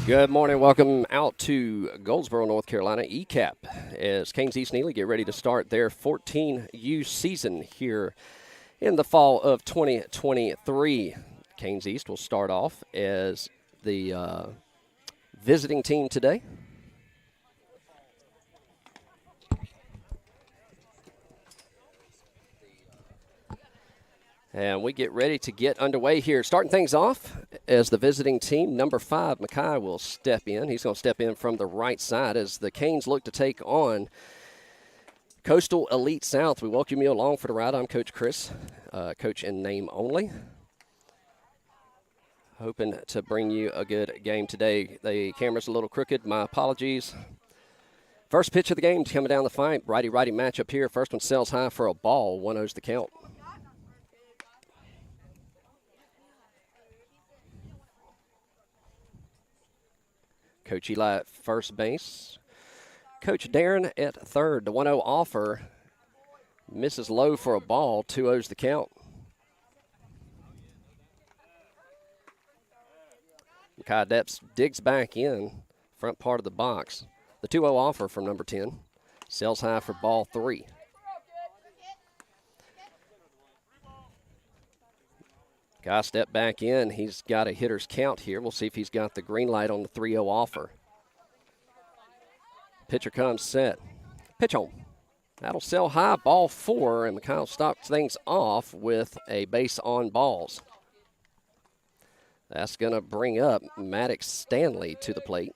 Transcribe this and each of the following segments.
Good morning. Welcome out to Goldsboro, North Carolina, ECAP, as Canes East-Neely get ready to start their 14U season here in the fall of 2023. Canes East will start off as the visiting team today. And we get ready to get underway here. Starting things off as the visiting team, number 5, Mackay, will step in. He's going to step in from the right side as the Canes look to take on Coastal Elite South. We welcome you along for the ride. I'm Coach Chris, coach in name only. Hoping to bring you a good game today. The camera's a little crooked. My apologies. First pitch of the game coming down the fight. Righty-righty matchup here. First one sails high for a ball. 1-0's the count. Coach Eli at first base. Coach Darren at third. The 1-0 offer misses low for a ball. 2-0's the count. Mackay Depps digs back in, front part of the box. The 2-0 offer from number 10. Sails high for ball 3. Guy step back in. He's got a hitter's count here. We'll see if he's got the green light on the 3-0 offer. Pitcher comes set. Pitch on. That'll sail high, ball 4, and Mackay stops things off with a base on balls. That's going to bring up Maddox Stanley to the plate.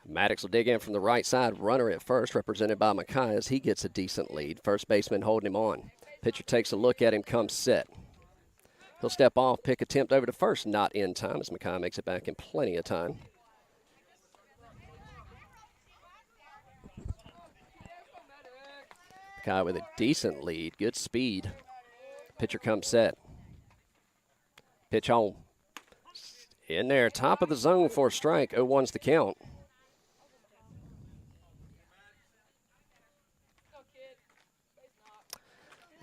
Maddox will dig in from the right side. Runner at first, represented by Mackay, as he gets a decent lead. First baseman holding him on. Pitcher takes a look at him, comes set. He'll step off, pick attempt over to first, not in time, as Mackay makes it back in plenty of time. Mackay with a decent lead, good speed. Pitcher comes set. Pitch on. In there, top of the zone for a strike. 0-1's the count.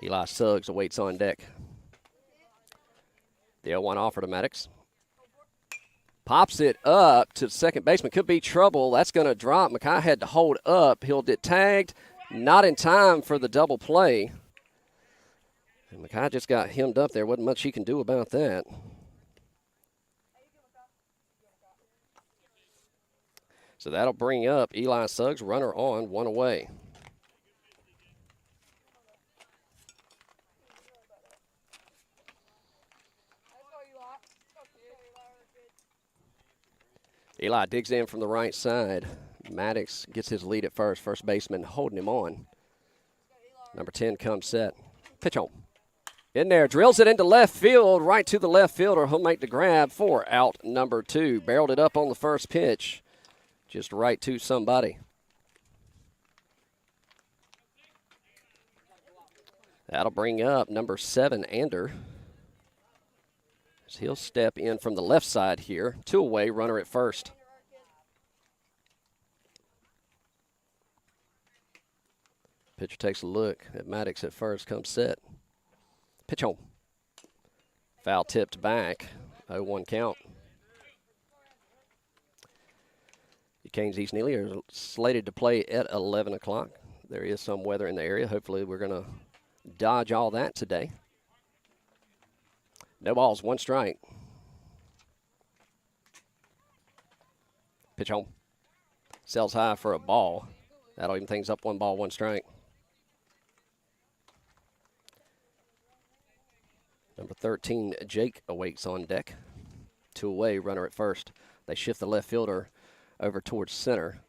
Eli Suggs awaits on deck. The 0-1 offer to Maddox. Pops it up to the second baseman. Could be trouble. That's going to drop. Mackay had to hold up. He'll get tagged. Not in time for the double play. And Mackay just got hemmed up there. Wasn't much he can do about that. So that'll bring up Eli Suggs. Runner on, 1 away. Eli digs in from the right side. Maddox gets his lead at first. First baseman holding him on. Number 10 comes set. Pitch on. In there, drills it into left field, right to the left fielder. He'll make the grab for out number 2. Barreled it up on the first pitch. Just right to somebody. That'll bring up number 7, Ander. He'll step in from the left side here. 2 away, runner at first. Pitcher takes a look at Maddox at first, comes set. Pitch on. Foul tipped back. 0-1 count. The Canes East-Neely are slated to play at 11 o'clock. There is some weather in the area. Hopefully we're going to dodge all that today. No balls, 1 strike. Pitch on. Sails high for a ball. That'll even things up. 1 ball, 1 strike. Number 13, Jake, awaits on deck. 2 away, runner at first. They shift the left fielder over towards center.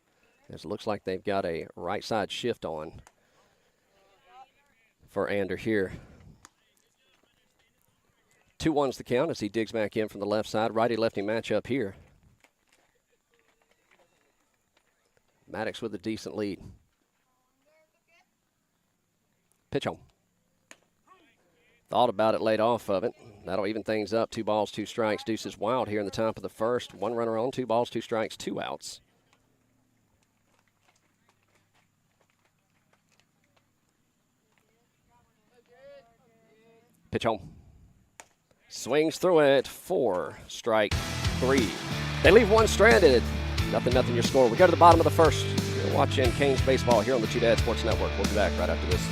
As it looks like they've got a right side shift on for Ander here. 2-1's the count as he digs back in from the left side. Righty-lefty matchup here. Maddox with a decent lead. Pitch on. Thought about it, laid off of it. That'll even things up. 2 balls, 2 strikes. Deuces wild here in the top of the first. 1 runner on, 2 balls, 2 strikes, 2 outs. Pitch on. Swings through it. 4, strike 3. They leave one stranded. Nothing your score. We go to the bottom of the first. You're watching Canes baseball here on the Two Dad Sports Network. We'll be back right after this.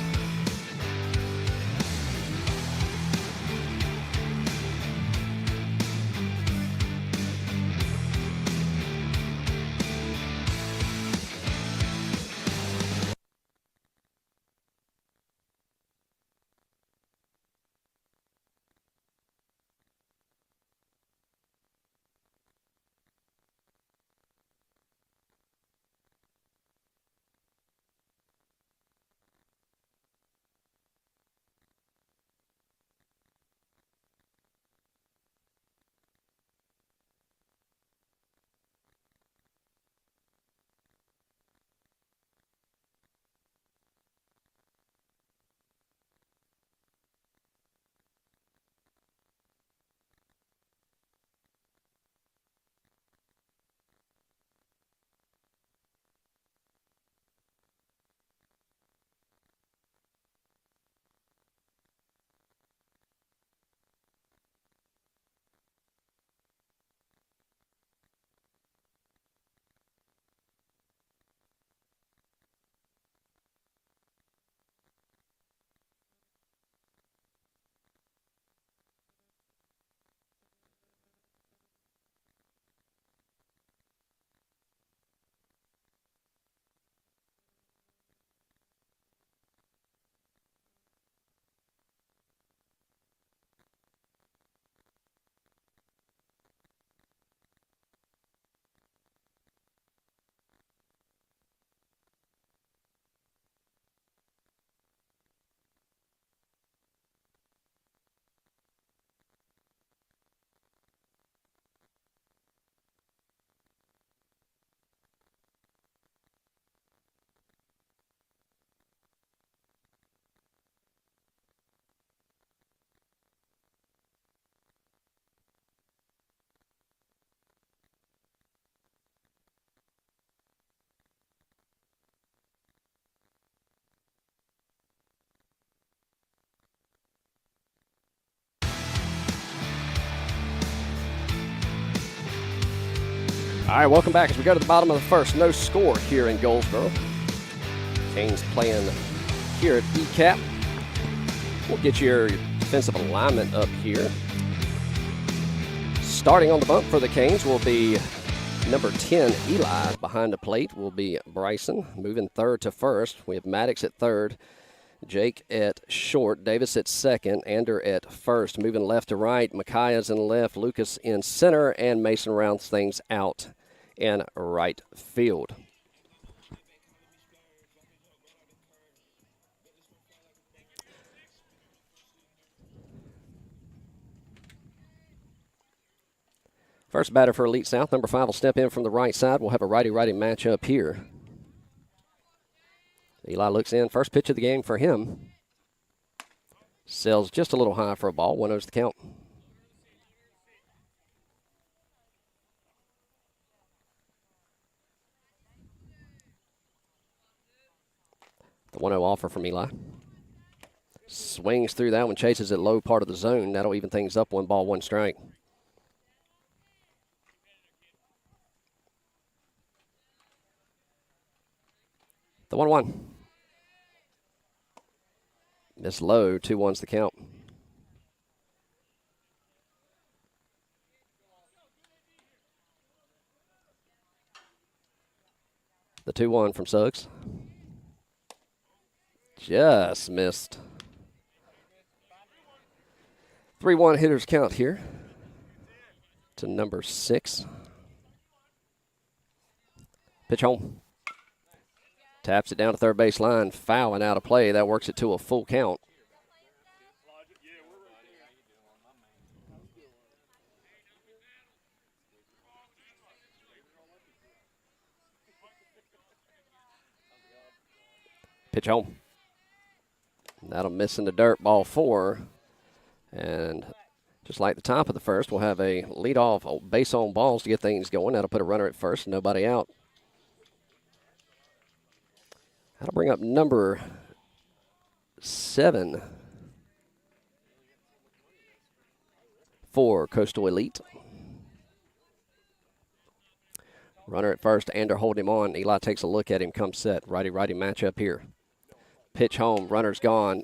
All right, welcome back as we go to the bottom of the first. No score here in Goldsboro. Canes playing here at ECAP. We'll get your defensive alignment up here. Starting on the bump for the Canes will be number 10, Eli. Behind the plate will be Bryson. Moving third to first, we have Maddox at third, Jake at short, Davis at second, Ander at first. Moving left to right, Micaiah's in left, Lucas in center, and Mason rounds things out in right field. First batter for Elite South, number 5 will step in from the right side. We'll have a righty-righty matchup here. Eli looks in. First pitch of the game for him. Sails just a little high for a ball. 1-0's the count. The 1-0 offer from Eli. Swings through that one, chases it low part of the zone. That'll even things up. 1 ball, 1 strike. The 1-1. Miss low. 2-1's the count. The 2-1 from Suggs. Just missed. 3-1 hitters count here to number 6. Pitch home. Taps it down to third base line. Foul and out of play. That works it to a full count. Pitch home. That'll miss in the dirt, ball 4. And just like the top of the first, we'll have a leadoff base on balls to get things going. That'll put a runner at first, nobody out. That'll bring up number 7. for Coastal Elite. Runner at first, Ander holding him on. Eli takes a look at him, comes set. Righty-righty matchup here. Pitch home, runner's gone.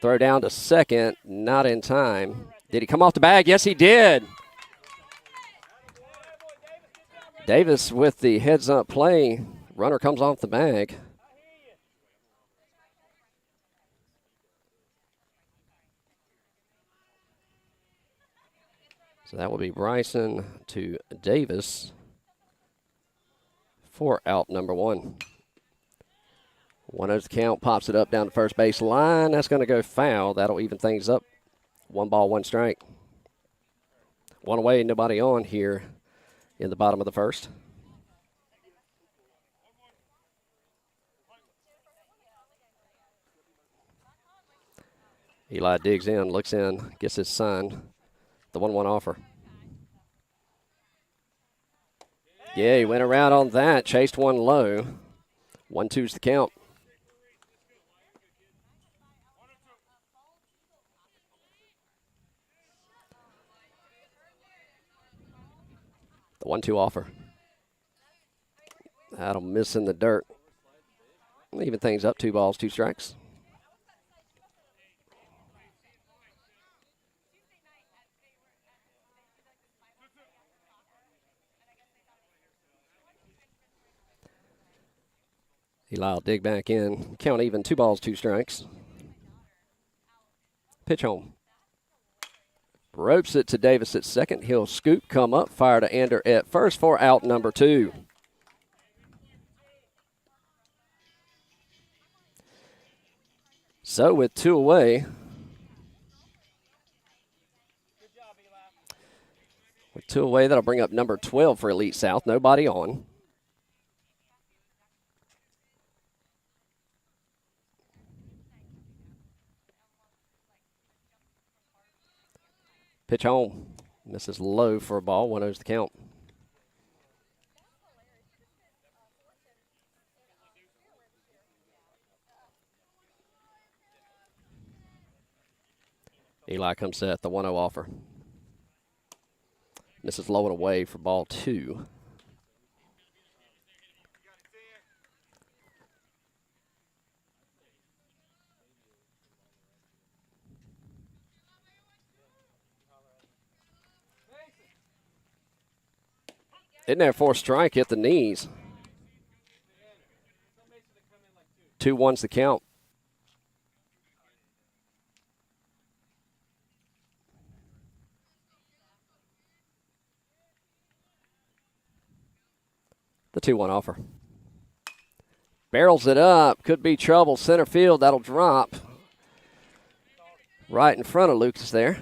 Throw down to second, not in time. Did he come off the bag? Yes, he did. Davis with the heads-up play. Runner comes off the bag. So that will be Bryson to Davis for out number 1. 1-0 the count, pops it up down the first base line. That's going to go foul. That'll even things up. 1 ball, 1 strike. 1 away, nobody on here in the bottom of the first. Eli digs in, looks in, gets his sign. The 1-1 offer. Yeah, he went around on that, chased one low. 1-2's the count. The 1-2 offer. That'll miss in the dirt. Even things up, 2 balls, 2 strikes. Eli will dig back in. Count even, 2 balls, 2 strikes. Pitch home. Ropes it to Davis at second. He'll scoop, come up, fire to Ander at first for out number 2. So with 2 away, that'll bring up number 12 for Elite South. Nobody on. Pitch home. Misses low for a ball. 1-0's the count. Eli comes set. The 1-0 offer. Misses low and away for ball 2. In there for a strike, hit the knees. 2-1's the count. The 2-1 offer. Barrels it up. Could be trouble. Center field. That'll drop. Right in front of Lucas there.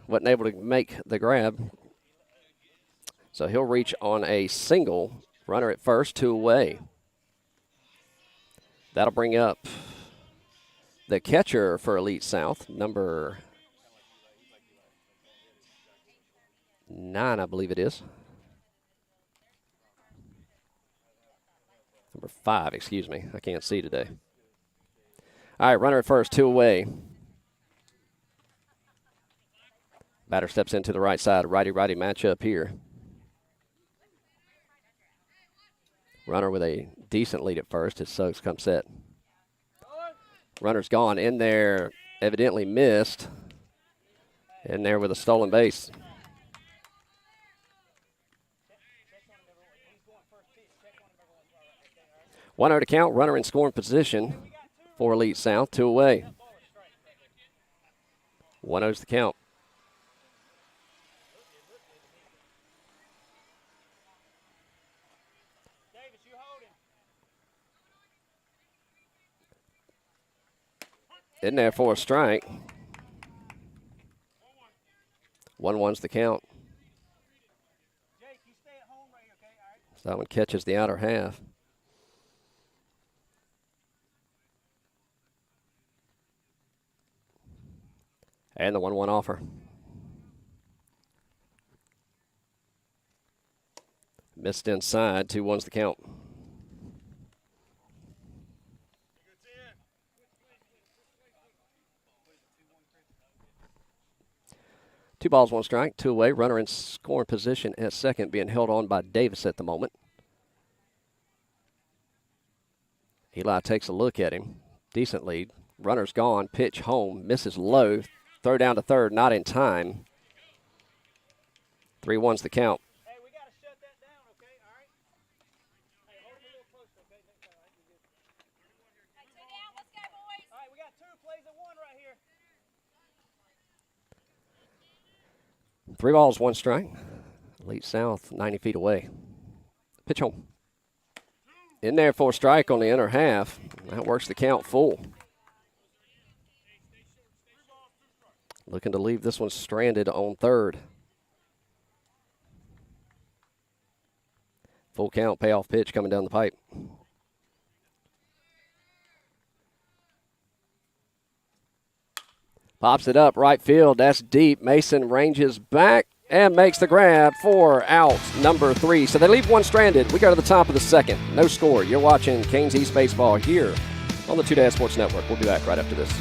Wasn't able to make the grab. So he'll reach on a single. Runner at first, 2 away. That'll bring up the catcher for Elite South, number 9, I believe it is. Number 5, excuse me. I can't see today. All right, runner at first, 2 away. Batter steps into the right side. Righty-righty matchup here. Runner with a decent lead at first as Suggs comes set. Runner's gone in there, evidently missed. In there with a stolen base. One out to count, runner in scoring position for Elite South, 2 away. 1-0's the count. In there for a strike. 1-1's the count. So that one catches the outer half. And the 1-1 offer. Missed inside, 2-1's the count. 2 balls, 1 strike, 2 away. Runner in scoring position at second, being held on by Davis at the moment. Eli takes a look at him. Decent lead. Runner's gone. Pitch home. Misses low. Throw down to third. Not in time. 3-1's the count. Hey, we got to shut that down, okay? All right? Hey, hold him a little closer, okay? Next time. All right, you're good. Hey, 2 down. Let's go, boys. All right, we got 2 plays at 1 right here. 3 balls, 1 strike. Elite South, 90 feet away. Pitch home. In there for a strike on the inner half. That works the count full. Looking to leave this one stranded on third. Full count, payoff pitch coming down the pipe. Pops it up, right field. That's deep. Mason ranges back and makes the grab for out number 3. So they leave one stranded. We go to the top of the second. No score. You're watching Canes East Baseball here on the 2 Sports Network. We'll be back right after this.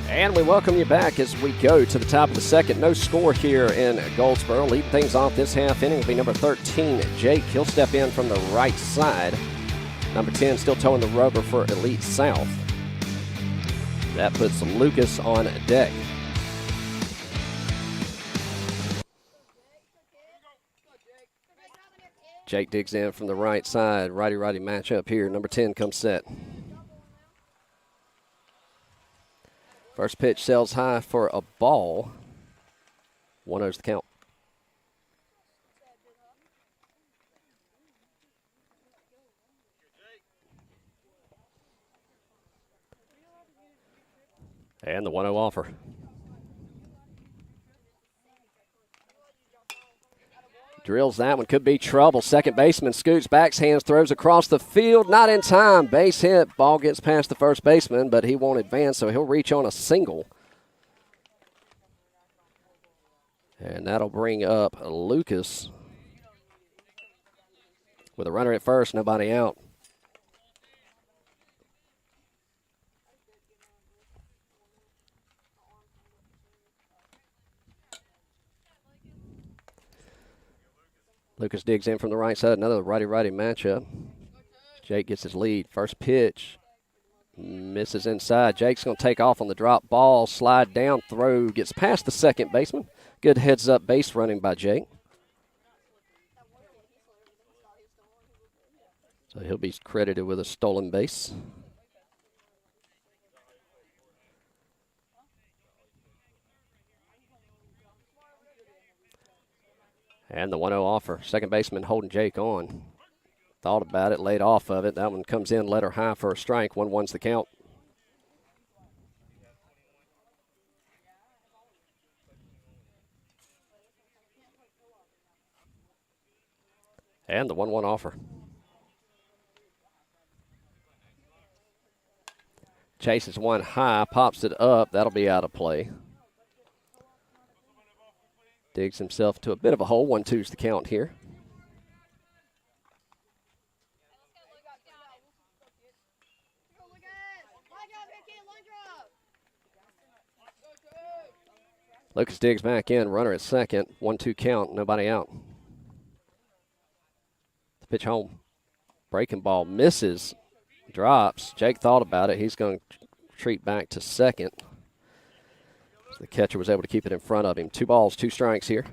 And we welcome you back as we go to the top of the second. No score here in Goldsboro. Leading things off this half inning will be number 13, Jake. He'll step in from the right side. Number 10 still towing the rubber for Elite South. That puts Lucas on deck. Jake digs in from the right side. Righty-righty matchup here. Number 10 comes set. First pitch sails high for a ball. 1-0's the count. And the 1-0 offer. Drills that one, could be trouble. Second baseman scoots back, hands, throws across the field. Not in time. Base hit. Ball gets past the first baseman, but he won't advance, so he'll reach on a single. And that'll bring up Lucas with a runner at first, nobody out. Lucas digs in from the right side, another righty-righty matchup. Jake gets his lead. First pitch misses inside. Jake's going to take off on the drop ball, slide down, throw, gets past the second baseman. Good heads-up base running by Jake. So he'll be credited with a stolen base. And the 1-0 offer. Second baseman holding Jake on. Thought about it, laid off of it. That one comes in, letter high for a strike. 1-1's the count. And the 1-1 offer. Chases one high, pops it up. That'll be out of play. Digs himself to a bit of a hole. 1-2's the count here. Lucas digs back in. Runner at second. 1-2 count. Nobody out. The pitch home. Breaking ball misses. Drops. Jake thought about it. He's going to retreat back to second. So the catcher was able to keep it in front of him. 2 balls, 2 strikes here.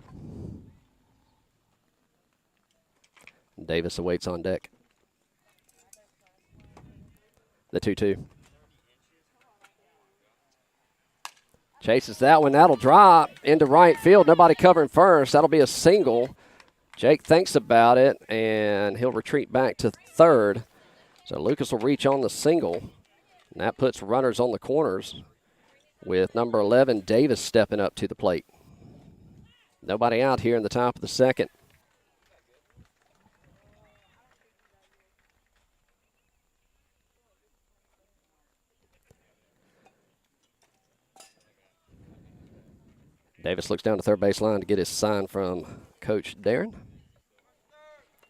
Davis awaits on deck. The 2-2. Chases that one. That'll drop into right field. Nobody covering first. That'll be a single. Jake thinks about it, and he'll retreat back to third. So Lucas will reach on the single, and that puts runners on the corners with number 11, Davis, stepping up to the plate. Nobody out here in the top of the second. Davis looks down to third base line to get his sign from Coach Darren.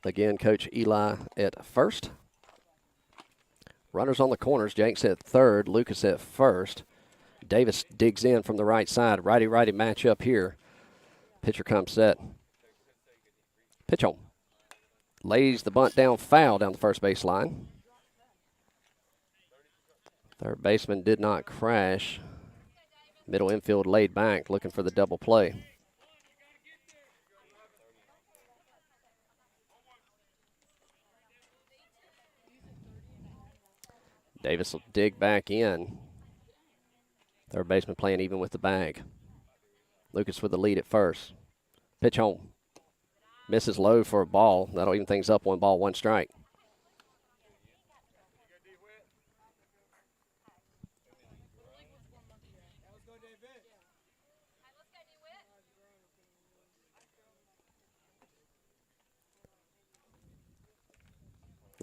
Again, Coach Eli at first. Runners on the corners. Jake's at third. Lucas at first. Davis digs in from the right side. Righty-righty matchup here. Pitcher comes set. Pitch on. Lays the bunt down foul down the first base line. Third baseman did not crash. Middle infield laid back, looking for the double play. Davis will dig back in. Third baseman playing even with the bag. Lucas with the lead at first. Pitch home. Misses low for a ball. That'll even things up. 1 ball, 1 strike.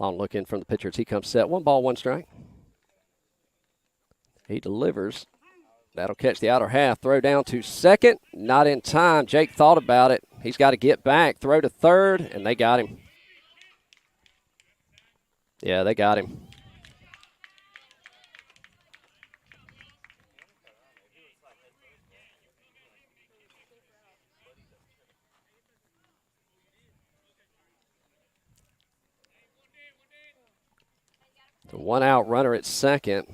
Long look in from the pitcher as he comes set. 1 ball, 1 strike. He delivers. That'll catch the outer half. Throw down to second. Not in time. Jake thought about it. He's got to get back. Throw to third, and they got him. Yeah, they got him. The 1 out runner at second.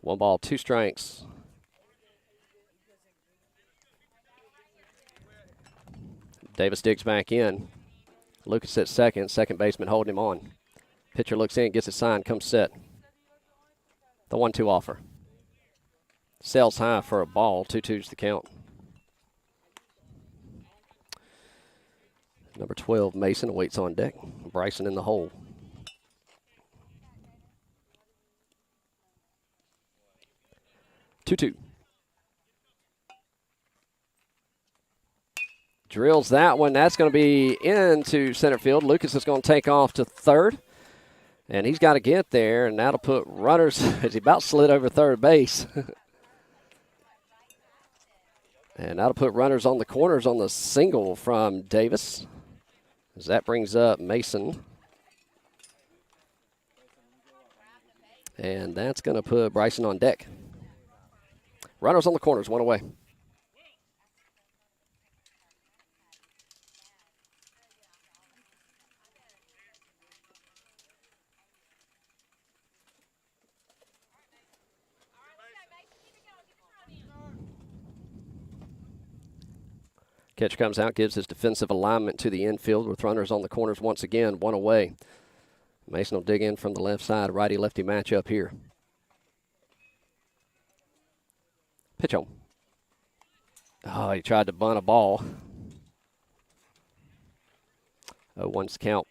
1 ball, 2 strikes. Davis digs back in. Lucas at second. Second baseman holding him on. Pitcher looks in, gets his sign, comes set. The 1-2 offer. Sails high for a ball. 2-2's the count. Number 12, Mason, awaits on deck. Bryson in the hole. Two. Drills that one. That's going to be into center field. Lucas is going to take off to third. And he's got to get there, and that'll put runners as he about slid over third base. And that'll put runners on the corners on the single from Davis. As that brings up Mason. And that's going to put Bryson on deck. Runners on the corners, 1 away. Catcher comes out, gives his defensive alignment to the infield with runners on the corners once again, 1 away. Mason will dig in from the left side, righty-lefty matchup here. Pitch on. Oh, he tried to bunt a ball. 0-1's the count.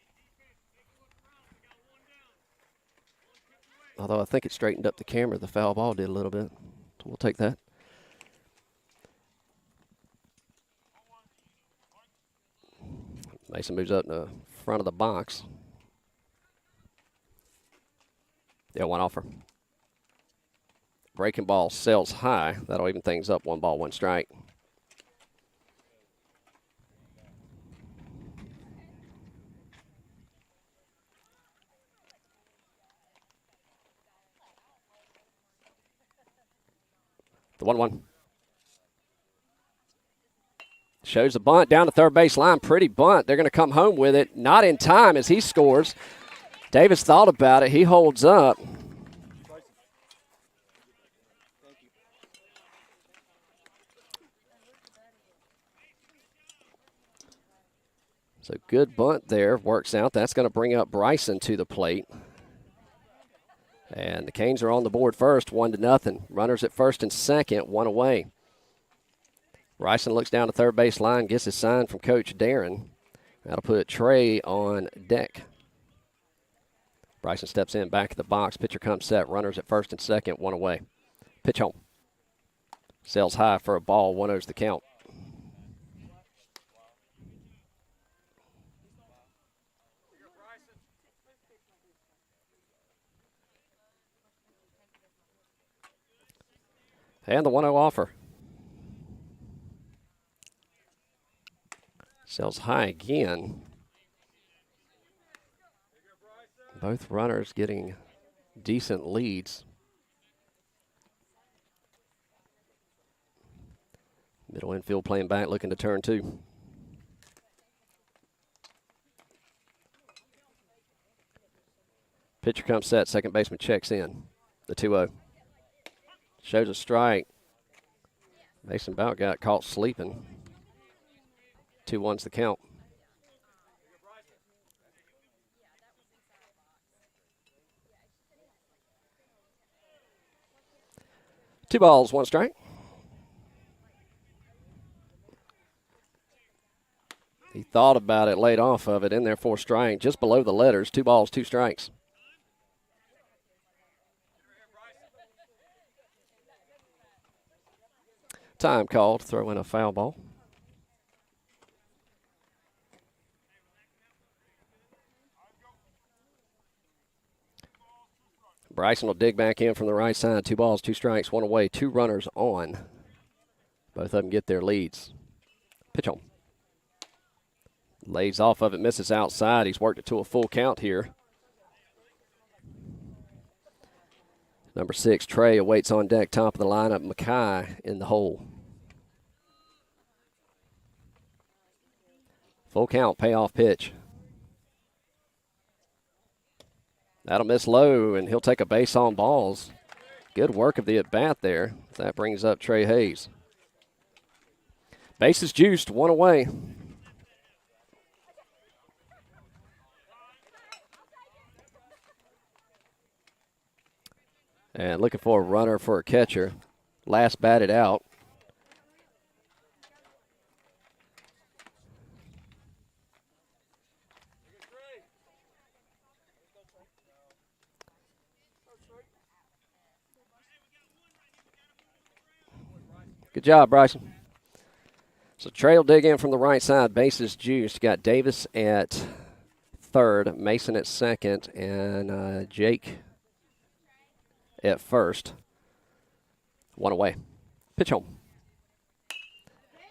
Although I think it straightened up the camera, the foul ball did a little bit. So we'll take that. Mason moves up in the front of the box. Yeah, one offer. Breaking ball sails high. That'll even things up. 1 ball, 1 strike. The 1-1. Shows a bunt down the third base line. Pretty bunt. They're going to come home with it. Not in time as he scores. Davis thought about it. He holds up. So good bunt there. Works out. That's going to bring up Bryson to the plate. And the Canes are on the board first, 1-0. Runners at first and second, 1 away. Bryson looks down the third base line, gets his sign from Coach Darren. That'll put Trey on deck. Bryson steps in back of the box. Pitcher comes set. Runners at first and second, 1 away. Pitch home. Sails high for a ball. 1-0's the count. And the 1-0 offer. Sails high again. Both runners getting decent leads. Middle infield playing back, looking to turn 2. Pitcher comes set. Second baseman checks in. The 2-0. Shows a strike. Mason Bout got caught sleeping. 2-1's the count. Two balls, 1 strike. He thought about it, laid off of it, in there for strike, just below the letters. 2 balls, 2 strikes. Time called, throw in a foul ball. Bryson will dig back in from the right side. 2 balls, 2 strikes, 1 away, 2 runners on. Both of them get their leads. Pitch on. Lays off of it, misses outside. He's worked it to a full count here. Number 6, Trey, awaits on deck, top of the lineup. Mackay in the hole. Full count, payoff pitch. That'll miss low, and he'll take a base on balls. Good work of the at-bat there. That brings up Trey Hayes. Bases juiced, 1 away. And looking for a runner for a catcher. Last batted out. Good job, Bryson. So Trey will dig in from the right side. Bases juiced. Got Davis at third, Mason at second, and Jake at first. 1 away. Pitch home.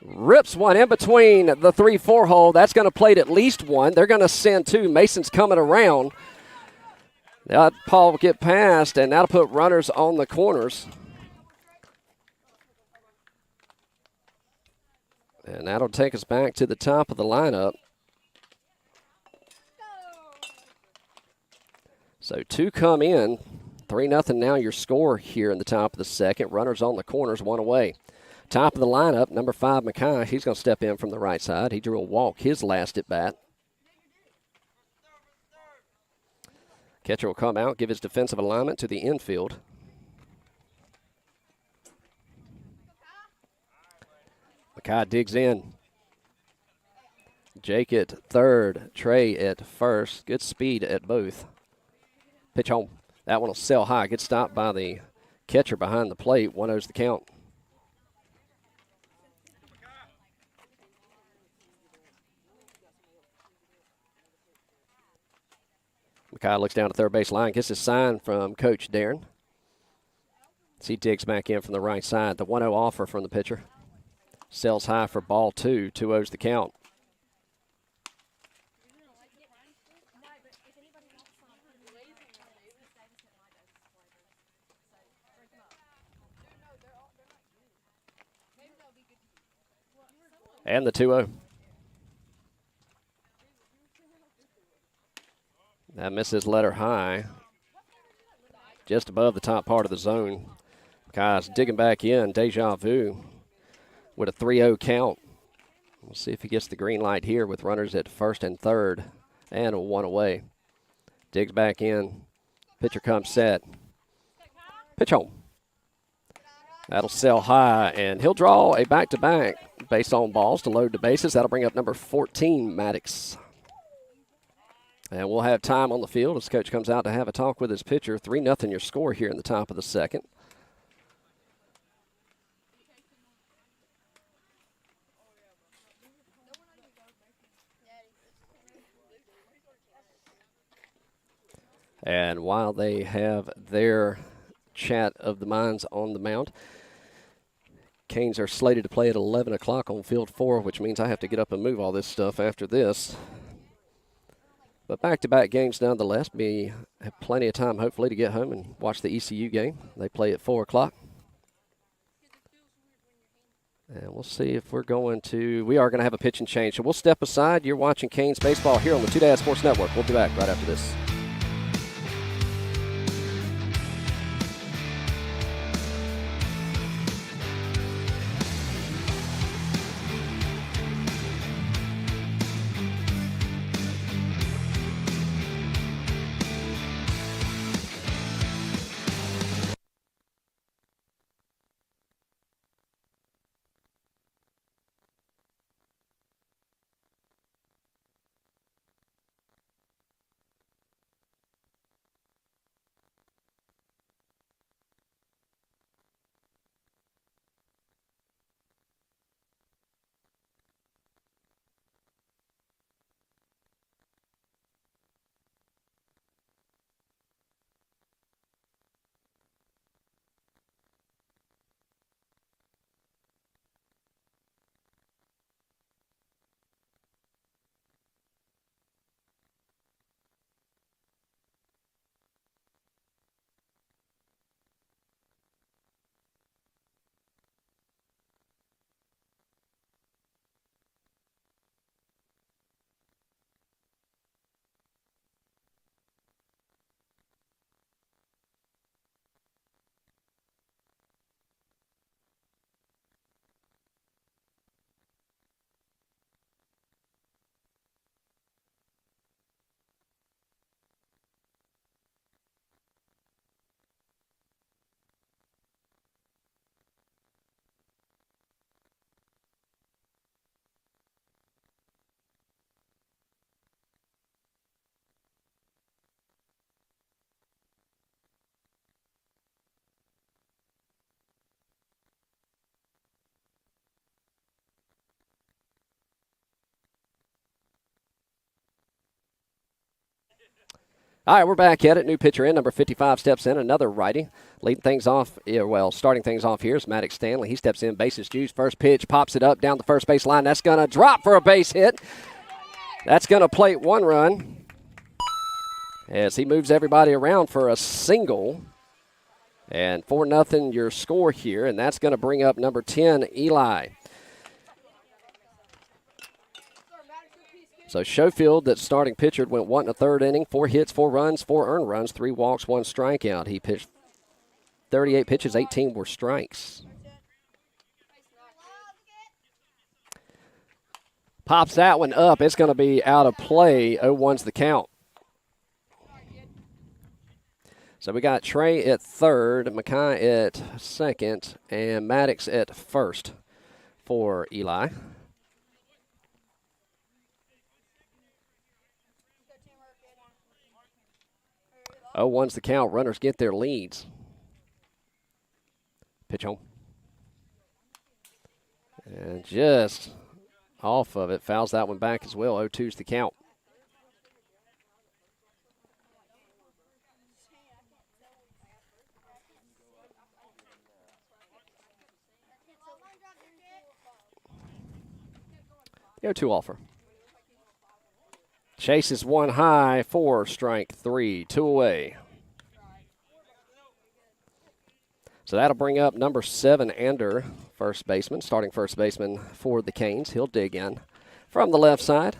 Rips one in between the 3-4 hole. That's going to plate at least 1. They're going to send 2. Mason's coming around. That Paul will get past, and that'll put runners on the corners. And that'll take us back to the top of the lineup. So 2 come in. 3-0 now your score here in the top of the second. Runners on the corners, 1 away. Top of the lineup, number 5, Mackay. He's going to step in from the right side. He drew a walk his last at bat. Catcher will come out, give his defensive alignment to the infield. Mackay digs in. Jake at third, Trey at first. Good speed at both. Pitch home. That one will sail high. Good stop by the catcher behind the plate. 1-0's the count. Mackay looks down to third base line, gets a sign from Coach Darren. As he digs back in from the right side. The 1-0 offer from the pitcher. Sails high for ball 2. 2-0's the count. And the 2-0. That misses letter high. Just above the top part of the zone. Guys digging back in. Deja vu with a 3-0 count. We'll see if he gets the green light here with runners at first and third. And a 1 away. Digs back in. Pitcher comes set. Pitch home. That'll sail high, and he'll draw a back-to-back base on balls to load the bases. That'll bring up number 14, Maddox. And we'll have time on the field as coach comes out to have a talk with his pitcher. 3-0 your score here in the top of the second. And while they have their chat of the minds on the mound, Canes are slated to play at 11 o'clock on field 4, which means I have to get up and move all this stuff after this. But back-to-back games nonetheless. We have plenty of time, hopefully, to get home and watch the ECU game. They play at 4 o'clock. And we'll see if we are going to have a pitching change. So we'll step aside. You're watching Canes baseball here on the Two Dad Sports Network. We'll be back right after this. All right, we're back at it. New pitcher in, number 55 steps in, another righty. Leading things off, starting things off here is Maddox Stanley. He steps in, bases juice, first pitch, pops it up down the first base line. That's going to drop for a base hit. That's going to plate 1 run as he moves everybody around for a single. And 4-0 your score here, and that's going to bring up number 10, Eli. So Schofield, that starting pitcher, went 1 1/3 inning, 4 hits, 4 runs, 4 earned runs, 3 walks, 1 strikeout. He pitched 38 pitches, 18 were strikes. Pops that one up. It's going to be out of play. 0-1's the count. So we got Trey at third, Mackay at second, and Maddox at first. for Eli. 0-1's the count. Runners get their leads. Pitch home. And just off of it. Fouls that one back as well. 0-2's the count. The 0-2 offer. Chases one high for strike 3. 2 away. So that'll bring up number 7, Ander, first baseman, starting first baseman for the Canes. He'll dig in from the left side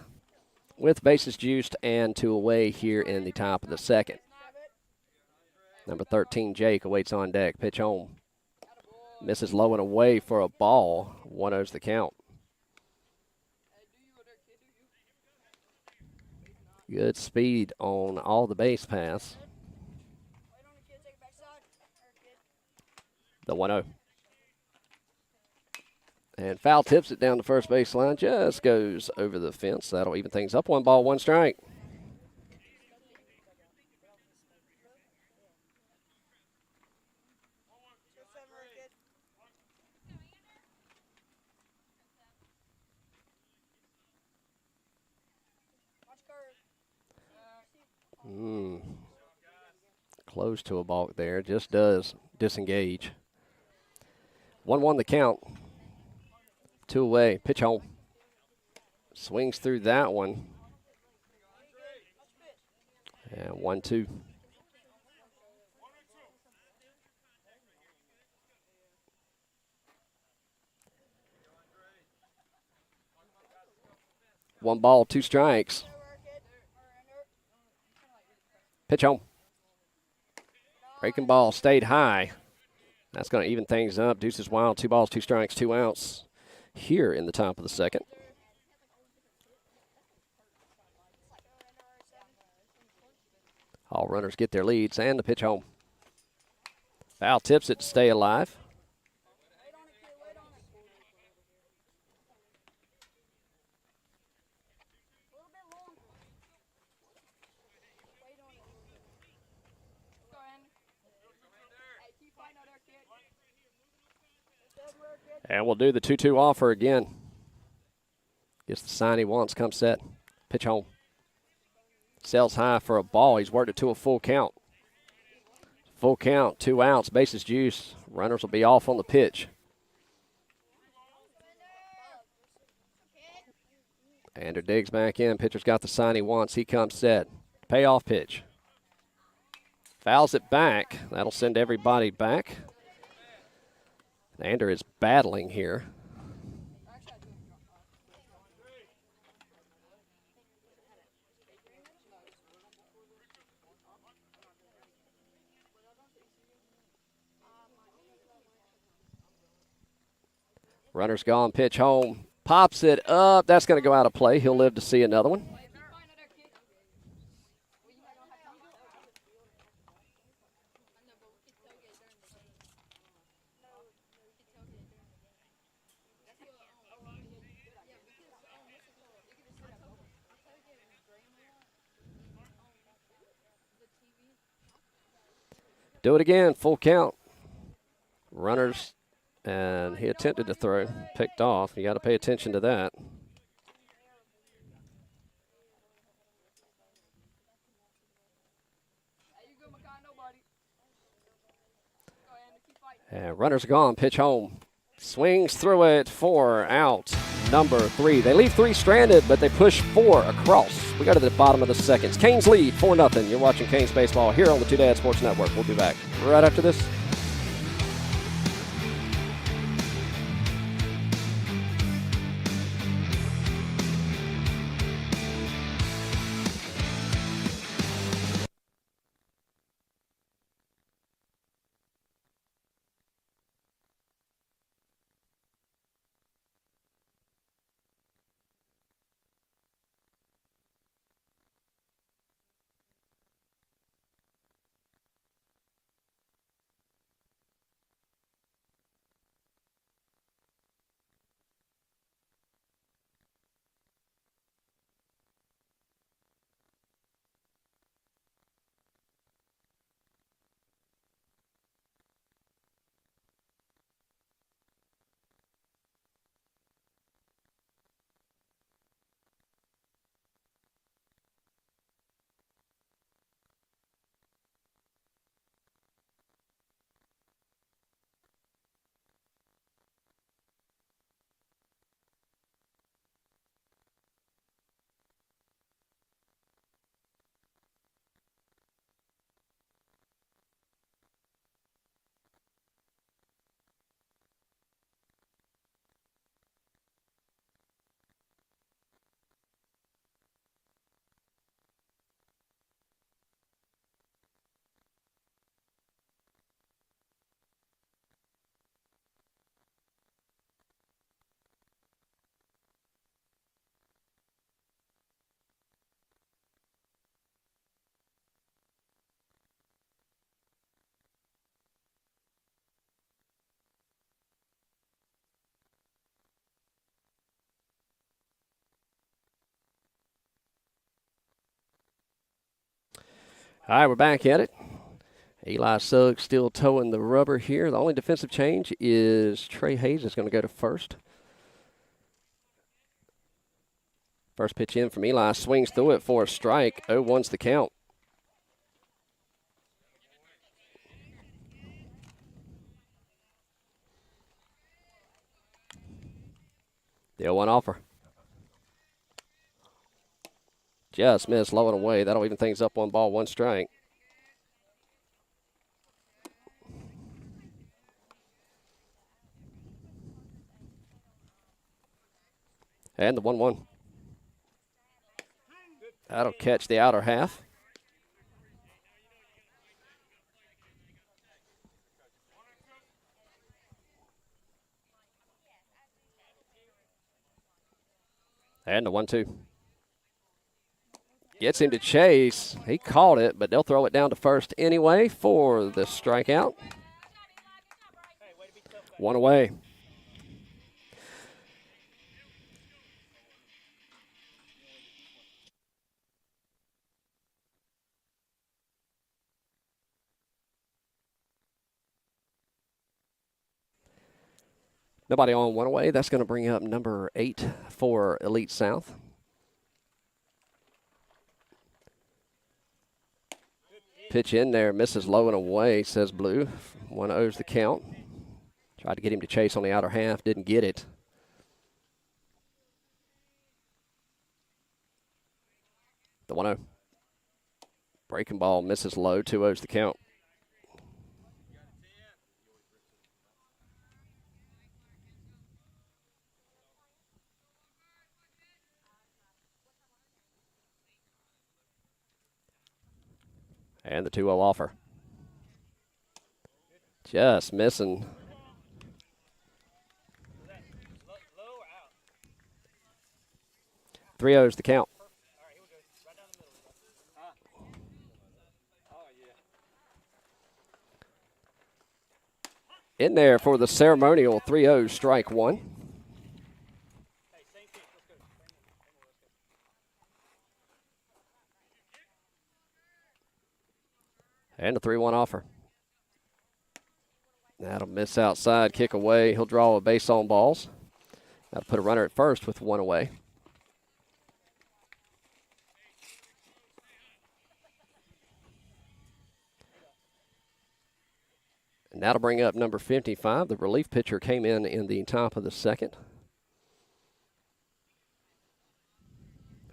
with bases juiced and 2 away here in the top of the second. Number 13, Jake, awaits on deck. Pitch home. Misses low and away for a ball. 1-0's the count. Good speed on all the base paths. The 1-0. And foul tips it down the first baseline. Just goes over the fence. That'll even things up. 1 ball, 1 strike. Close to a balk there. Just does disengage. 1-1 the count. 2 away. Pitch home. Swings through that one. And 1-2. One ball, 2 strikes. Pitch home. Breaking ball stayed high. That's going to even things up. Deuces wild. 2 balls, 2 strikes, 2 outs here in the top of the second. All runners get their leads and the pitch home. Foul tips it to stay alive. And we'll do the 2-2 offer again. Gets the sign he wants, comes set. Pitch home. Sails high for a ball. He's worked it to a full count. Full count, 2 outs, bases juice. Runners will be off on the pitch. Ander digs back in. Pitcher's got the sign he wants. He comes set. Payoff pitch. Fouls it back. That'll send everybody back. Ander is battling here. Runner's gone, pitch home. Pops it up. That's going to go out of play. He'll live to see another one. Do it again, full count. Runners, and he attempted to throw, picked off. You got to pay attention to that. And runners gone, pitch home. Swings through it for out number 3. They leave 3 stranded, but they push 4 across. We go to the bottom of the seconds. Canes lead 4-0. You're watching Canes Baseball here on the Two Dad Sports Network. We'll be back right after this. All right, we're back at it. Eli Suggs still towing the rubber here. The only defensive change is Trey Hayes is going to go to first. First pitch in from Eli. Swings through it for a strike. 0-1's the count. The 0-1 offer. Just missed, low and away. That'll even things up. 1 ball, 1 strike. And the 1-1. That'll catch the outer half. And the 1-2. Gets him to chase. He caught it, but they'll throw it down to first anyway for the strikeout. 1 away. Nobody on 1 away. That's going to bring up number 8 for Elite South. Pitch in there, misses low and away, says Blue. 1-0's the count. Tried to get him to chase on the outer half, didn't get it. The 1-0. Breaking ball, misses low, 2-0's the count. And the 2-0 offer. Just missing. 3-0's the count. In there for the ceremonial 3-0, strike 1. And a 3-1 offer. That'll miss outside, kick away. He'll draw a base on balls. That'll put a runner at first with 1 away. And that'll bring up number 55. The relief pitcher came in the top of the second.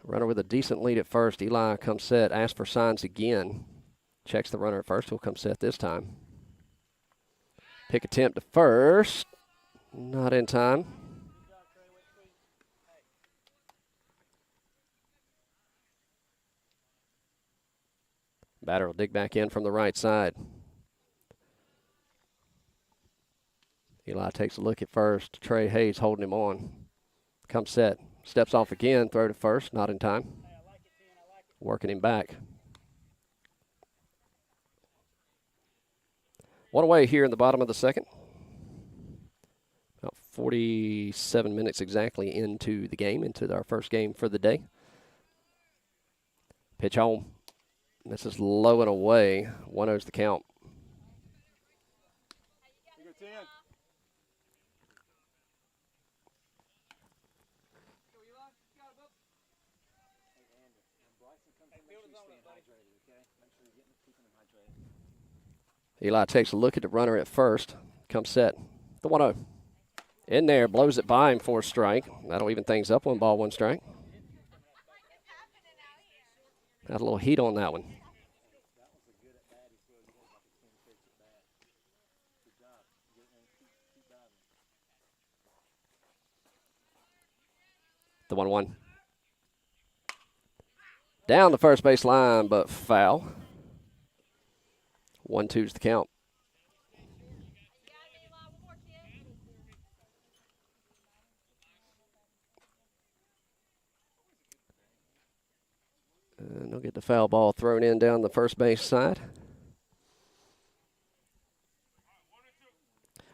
Runner with a decent lead at first. Eli comes set, asks for signs again. Checks the runner at first. He'll come set this time. Pick attempt to first. Not in time. Batter will dig back in from the right side. Eli takes a look at first. Trey Hayes holding him on. Comes set. Steps off again. Throw to first. Not in time. Working him back. 1 away here in the bottom of the second. About 47 minutes exactly into the game, into our first game for the day. Pitch home. This is low and away. 1-0's the count. Eli takes a look at the runner at first. Comes set. The 1-0. In there, blows it by him for a strike. That'll even things up. 1 ball, 1 strike. Got a little heat on that one. The 1-1. Down the first base line, but foul. 1-2's the count. And they'll get the foul ball thrown in down the first base side.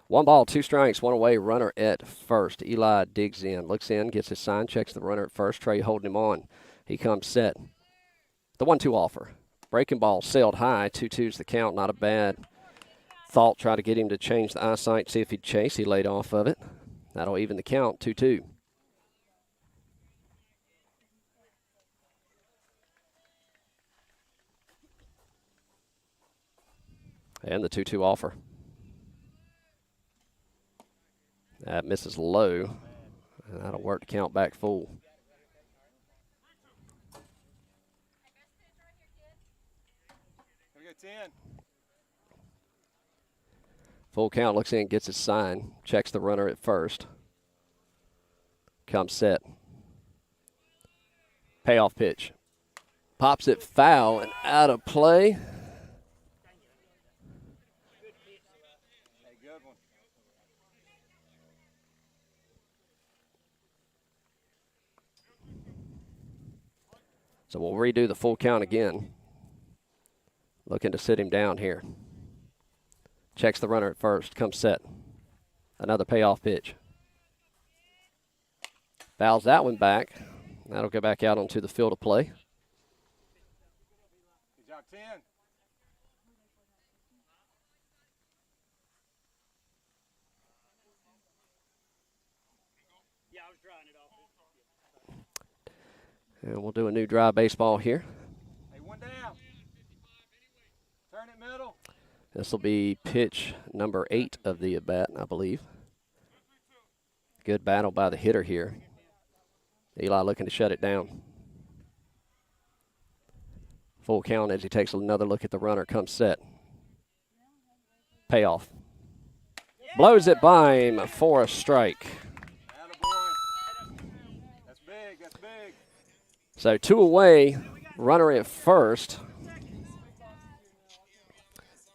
1 ball, 2 strikes, 1 away, runner at first. Eli digs in, looks in, gets his sign, checks the runner at first. Trey holding him on. He comes set. The 1-2 offer. Breaking ball sailed high. 2-2's the count. Not a bad thought. Try to get him to change the eyesight, see if he'd chase. He laid off of it. That'll even the count. 2-2. And the 2-2 offer. That misses low. And that'll work to count back full. Here we go, 10. Full count, looks in, gets his sign, checks the runner at first. Comes set. Payoff pitch. Pops it foul and out of play. Hey, good one. So we'll redo the full count again. Looking to sit him down here. Checks the runner at first, comes set. Another payoff pitch. Fouls that one back. That'll go back out onto the field of play. Good job, 10. Yeah, I was drying it off. And we'll do a new dry baseball here. Hey, one down. Turn it middle. This will be pitch number 8 of the at-bat, I believe. Good battle by the hitter here. Eli looking to shut it down. Full count as he takes another look at the runner, comes set. Payoff. Blows it by him for a strike. Attaboy. That's big, that's big. So 2 away, runner at first.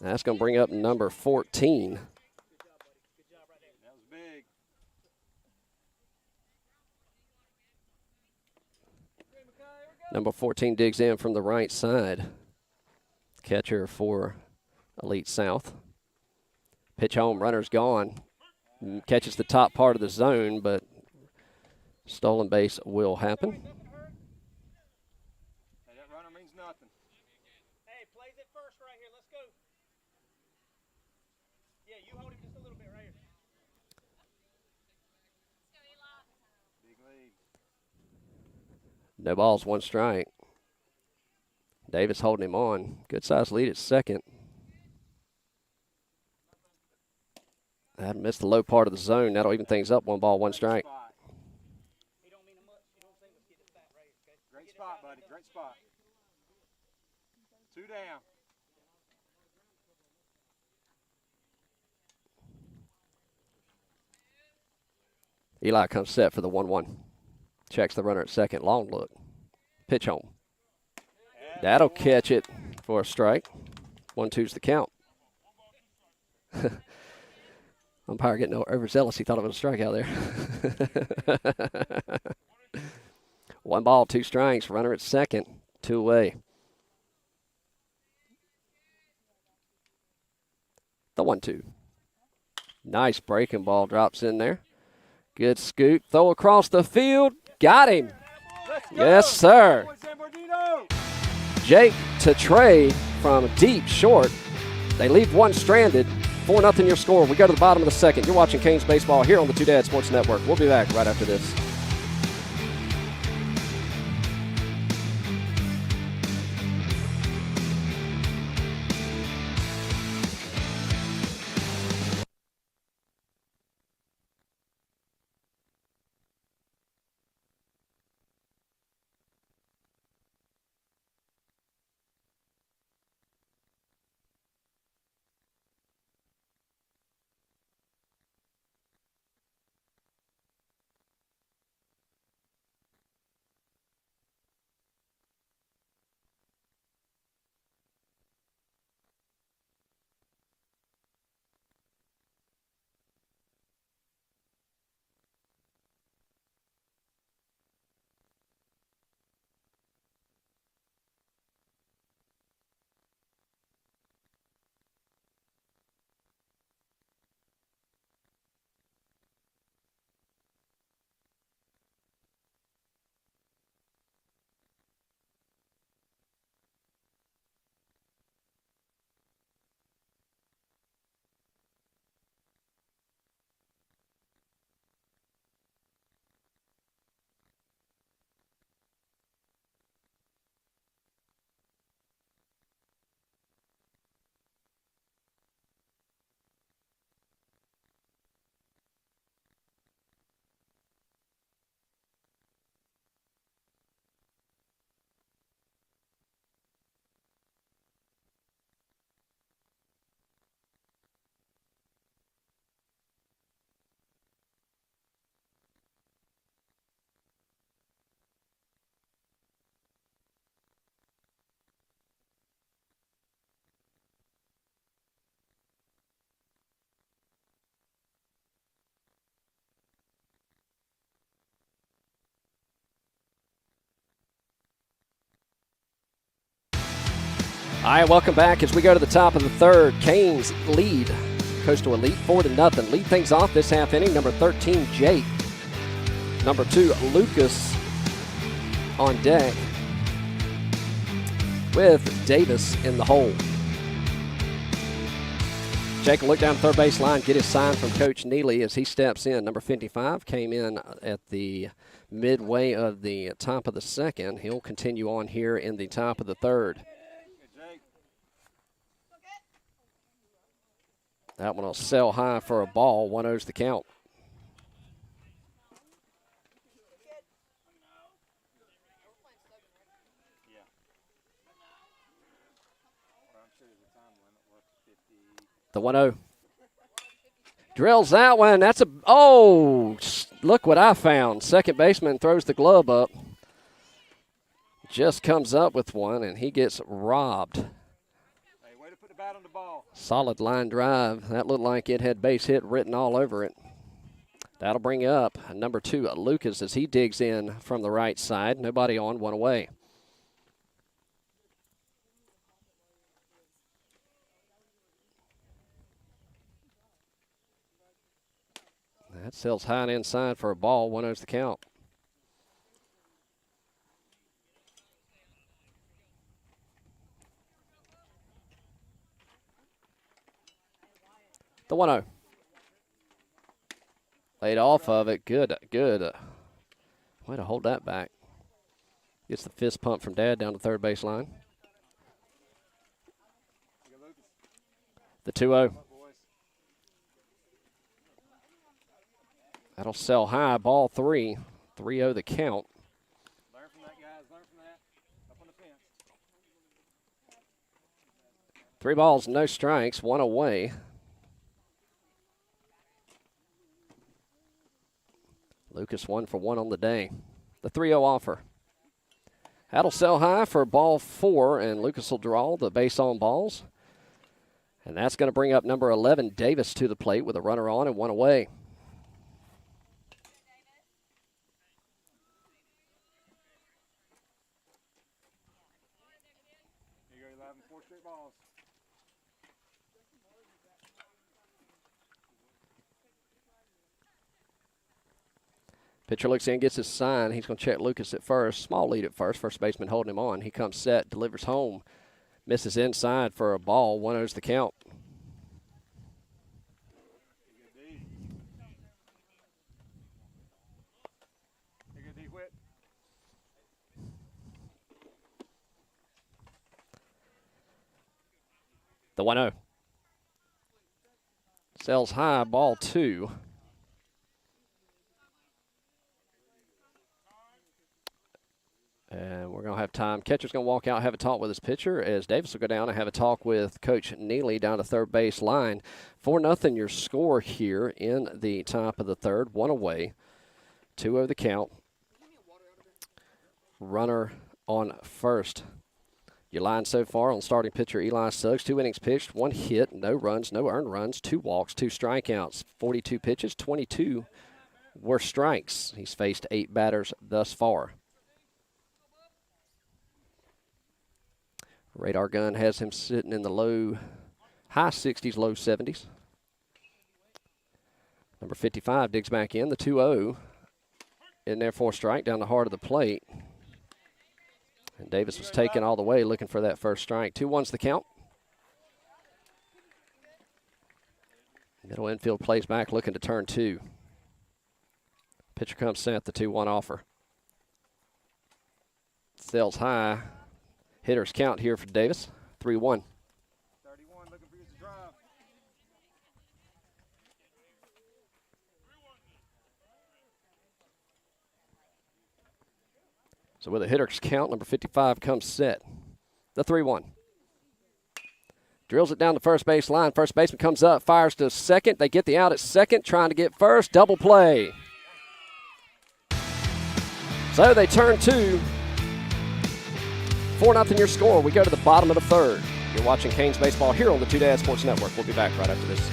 That's going to bring up number 14. That was big. Number 14 digs in from the right side. Catcher for Elite South. Pitch home, runner's gone. Catches the top part of the zone, but stolen base will happen. Hey, that runner means nothing. Hey, plays it first right here. Let's go. Yeah, you hold him just a little bit right here. Big lead. No balls, 1 strike. Davis holding him on. Good size lead at second. That missed the low part of the zone. That'll even things up. 1 ball, 1 strike. He don't mean much. You don't think let's get this back right here, okay? Great spot, buddy. Great spot. 2 down. Eli comes set for the 1-1. Checks the runner at second. Long look. Pitch home. That'll catch it for a strike. 1-2's the count. Umpire getting overzealous. He thought it was a strikeout there. 1 ball, 2 strikes. Runner at second. 2 away. The 1-2. Nice breaking ball. Drops in there. Good scoop. Throw across the field. Got him. Yes, sir. Jake to Trey from deep short. They leave one stranded. 4-0 your score. We go to the bottom of the second. You're watching Canes Baseball here on the Two Dad Sports Network. We'll be back right after this. All right, welcome back as we go to the top of the third. Canes lead Coastal Elite 4-0. Lead things off this half inning. Number 13, Jake. Number 2, Lucas on deck with Davis in the hole. Jake will look down the third base line, get his sign from Coach Neely as he steps in. Number 55 came in at the midway of the top of the second. He'll continue on here in the top of the third. That one will sail high for a ball. 1-0's the count. The 1-0. Drills that one. That's a, oh, look what I found. Second baseman throws the glove up. Just comes up with one, and he gets robbed. Hey, way to put the bat on the ball. Solid line drive. That looked like it had base hit written all over it. That'll bring up number 2, Lucas, as he digs in from the right side. Nobody on, one away. That sails high and inside for a ball. 1-0's the count. The 1-0. Laid off of it. Good. Way to hold that back. Gets the fist pump from Dad down the third base line. The 2-0. That'll sell high. Ball 3. 3-0 the count. Learn from that, guys. Learn from that. Up on the fence. 3 balls, no strikes. 1 away. Lucas 1 for 1 on the day. The 3-0 offer. That'll sell high for ball 4, and Lucas will draw the base on balls. And that's going to bring up number 11, Davis, to the plate with a runner on and 1 away. Here you go, 11, 4 straight balls. Pitcher looks in, gets his sign. He's going to check Lucas at first. Small lead at first. First baseman holding him on. He comes set, delivers home. Misses inside for a ball. 1-0's the count. The 1-0. Sells high, ball 2. And we're going to have time. Catcher's going to walk out, have a talk with his pitcher, as Davis will go down and have a talk with Coach Neely down the third base line. 4-0 your score here in the top of the third. 1 away. 2-0 the count. Runner on first. Your line so far on starting pitcher Eli Suggs. 2 innings pitched, 1 hit, no runs, no earned runs, 2 walks, 2 strikeouts. 42 pitches, 22 were strikes. He's faced 8 batters thus far. Radar gun has him sitting in the high 60s, low 70s. Number 55 digs back in, the 2-0. In there for a strike down the heart of the plate. And Davis was taken all the way looking for that first strike. 2-1's the count. Middle infield plays back looking to turn 2. Pitcher comes set, the 2-1 offer. Sails high. Hitters count here for Davis. 3-1. 31 looking for you to drive. So with a hitter's count, number 55 comes set. The 3-1. Drills it down the first base line. First baseman comes up, fires to second. They get the out at second, trying to get first. Double play. So they turn 2. 4-0 your score. We go to the bottom of the third. You're watching Canes Baseball here on the Two Dad Sports Network. We'll be back right after this.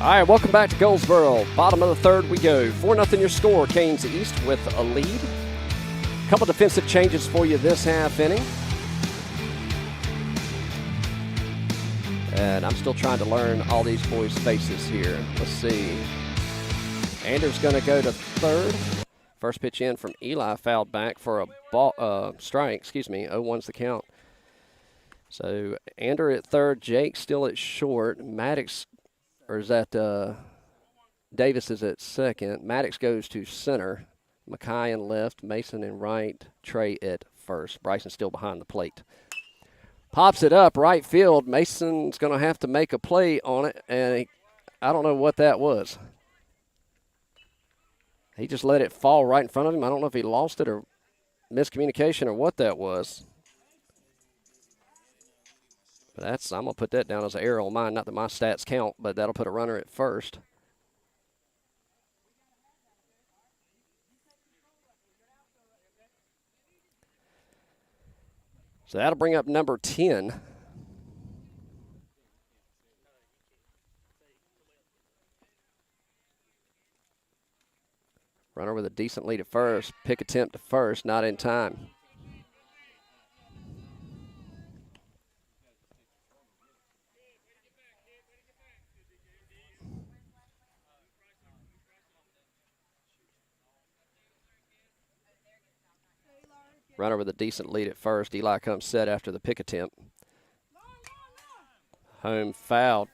All right, welcome back to Goldsboro. Bottom of the third we go. 4-0 your score. Canes East with a lead. Couple defensive changes for you this half inning. And I'm still trying to learn all these boys' faces here. Let's see. Anders going to go to third. First pitch in from Eli, fouled back for a ball, strike. 0-1's the count. So Ander at third, Jake still at short. Maddox, or is that Davis is at second. Maddox goes to center. Mackay in left, Mason in right, Trey at first. Bryson still behind the plate. Pops it up, right field. Mason's going to have to make a play on it, and I don't know what that was. He just let it fall right in front of him. I don't know if he lost it or miscommunication or what that was. But I'm going to put that down as an error on mine. Not that my stats count, but that'll put a runner at first. So that'll bring up number 10. Runner with a decent lead at first. Pick attempt to first, not in time. Runner with a decent lead at first. Eli comes set after the pick attempt. Home foul.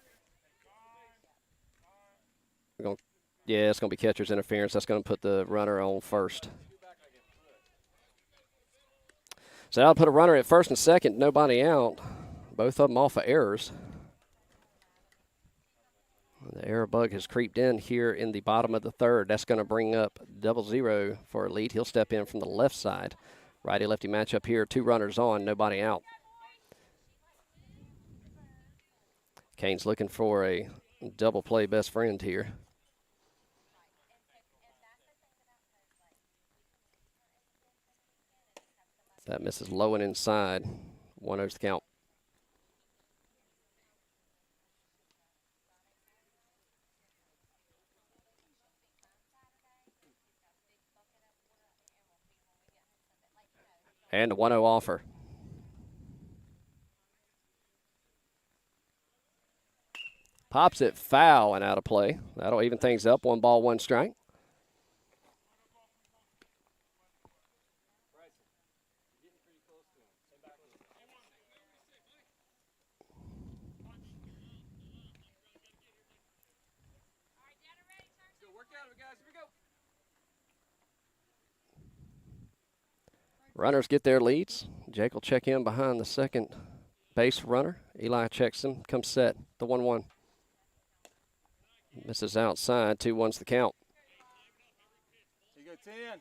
Yeah, it's going to be catcher's interference. That's going to put the runner on first. So that'll put a runner at first and second, nobody out. Both of them off of errors. The error bug has creeped in here in the bottom of the third. That's going to bring up 0-0 for Elite. He'll step in from the left side. Righty-lefty matchup here. 2 runners on, nobody out. Canes looking for a double play best friend here. That misses low and inside. 1-0's the count. And a 1-0 offer. Pops it foul and out of play. That'll even things up. 1 ball, 1 strike. Runners get their leads. Jake will check in behind the second base runner. Eli checks him, comes set, the 1-1. Misses outside, 2-1's the count. You go 10.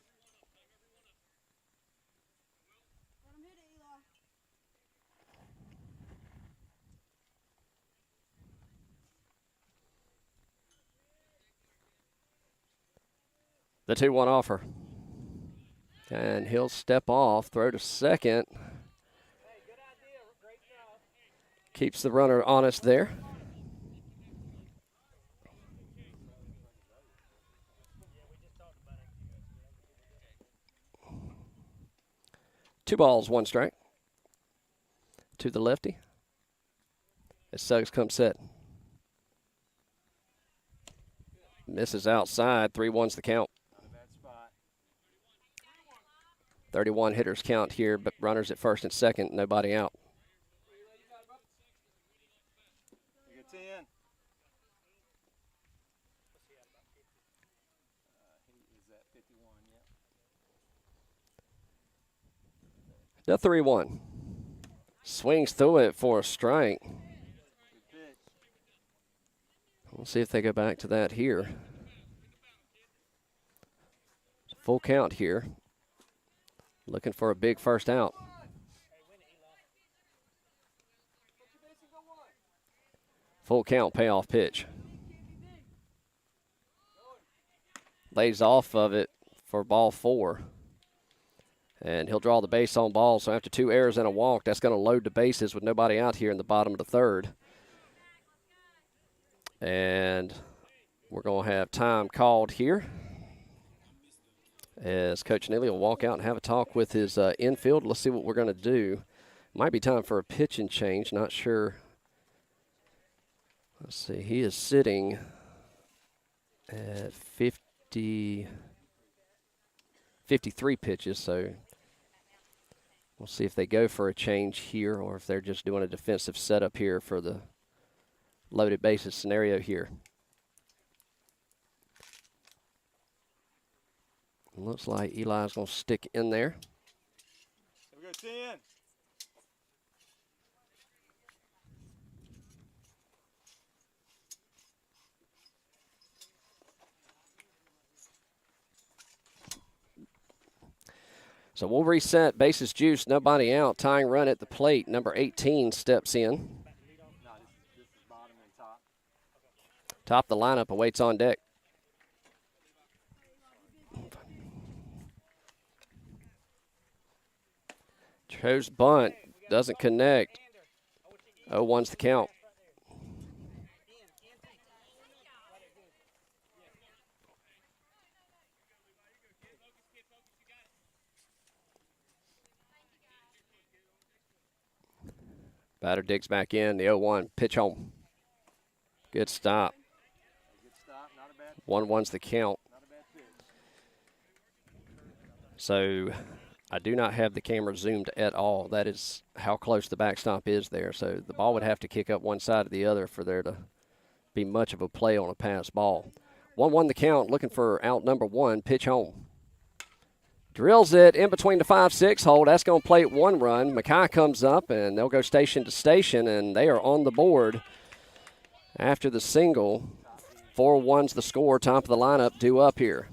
The 2-1 offer. And he'll step off, throw to second. Hey, good idea. Great job. Keeps the runner honest there. Two balls, 1 strike. To the lefty. As Suggs comes set. Misses outside, 3-1's the count. 31 hitters count here, but runners at first and second, nobody out. You go 10. He is at 51, yeah. The 3-1. Swings through it for a strike. We'll see if they go back to that here. Full count here. Looking for a big first out. Full count payoff pitch. Lays off of it for ball 4. And he'll draw the base on ball. So after 2 errors and a walk, that's going to load the bases with nobody out here in the bottom of the third. And We're going to have time called here as Coach Neely will walk out and have a talk with his infield. Let's see what we're going to do. Might be time for a pitching change. Not sure. Let's see. He is sitting at 53 pitches, so we'll see if they go for a change here or if they're just doing a defensive setup here for the loaded bases scenario here. Looks like Eli's going to stick in there. Here we go, 10. So we'll reset, bases juice, nobody out, tying run at the plate. Number 18 steps in. No, this is bottom and top. Top of the lineup awaits on deck. Chose bunt, doesn't connect. 0-1's the count. Batter digs back in, the 0-1, pitch home. Good stop. Good stop, not a bad, 1-1's the count. not a bad pitch. So I do not have the camera zoomed at all. That is how close the backstop is there. So the ball would have to kick up one side or the other for there to be much of a play on a pass ball. 1-1 the count, looking for out number 1, pitch home. Drills it in between the 5-6 hole. That's going to plate 1 run. Mackay comes up, and they'll go station to station, and they are on the board after the single. 4-1's the score, top of the lineup, due up here.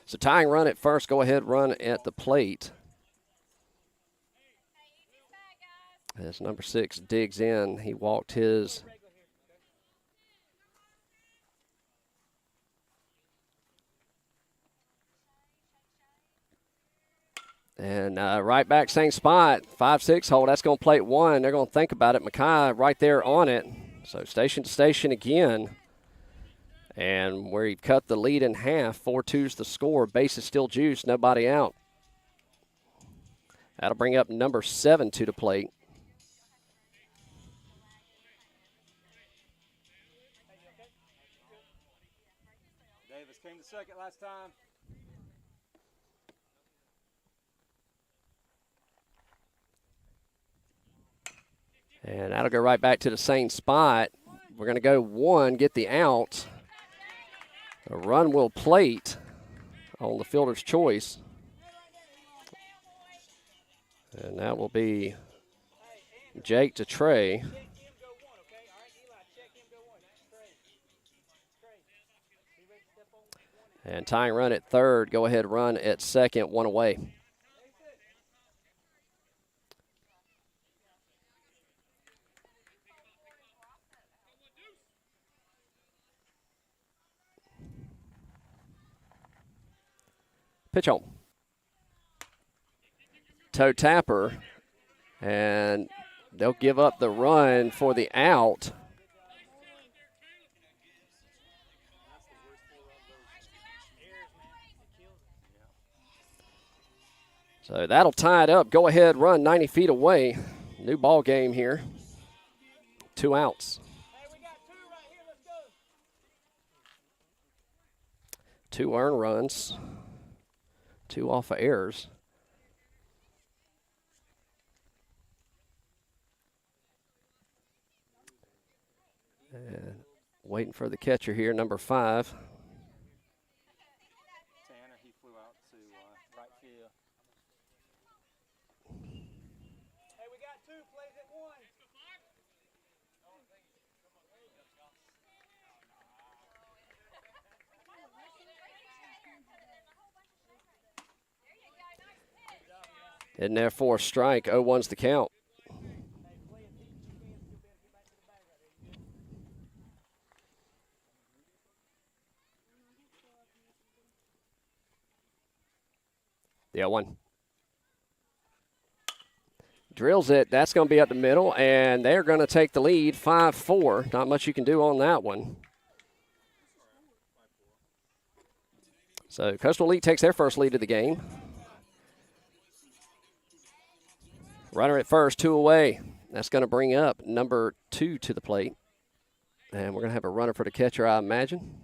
So tying run at first, go ahead run at the plate. As number 6 digs in, he walked his and right back, same spot, 5-6 hole. That's going to plate 1. They're going to think about it. Mackay right there on it. So station to station again. And where he cut the lead in half, 4-2's the score. Base is still juiced, nobody out. That'll bring up number 7 to the plate. Davis came to second last time. And that'll go right back to the same spot. We're going to go 1, get the out. A run will plate on the fielder's choice. And that will be Jake to Trey. And tying run at third, go ahead run at second, 1 away. Pitch home. Toe tapper, and they'll give up the run for the out. So that'll tie it up. Go ahead, run 90 feet away. New ball game here. 2 outs. Hey, we got 2 right here. Let's go. 2 earned runs. 2 off of errors. And waiting for the catcher here, number 5. Tanner, he flew out to right field. Hey, we got 2 plays at 1. In there for a strike, 0-1's the count. The 0-1. Drills it. That's going to be up the middle, and they're going to take the lead 5-4. Not much you can do on that one. So Coastal Elite takes their first lead of the game. Runner at first, 2 away. That's going to bring up number 2 to the plate. And we're going to have a runner for the catcher, I imagine.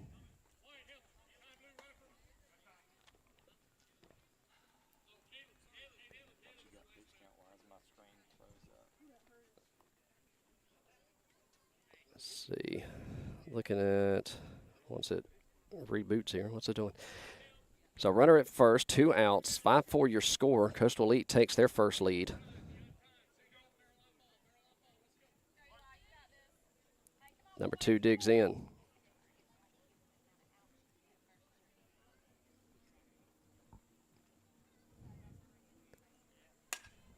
Let's see. Looking at, once it reboots here, what's it doing? So runner at first, 2 outs, 5-4 your score. Coastal Elite takes their first lead. Number 2 digs in.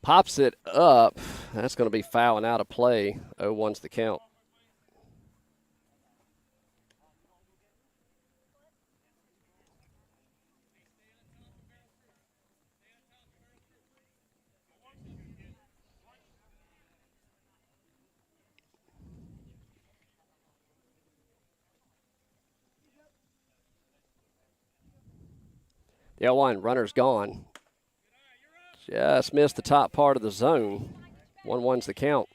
Pops it up. That's going to be foul and out of play. 0-1's the count. The 0-1, runner's gone. Just missed the top part of the zone. 1-1's the count.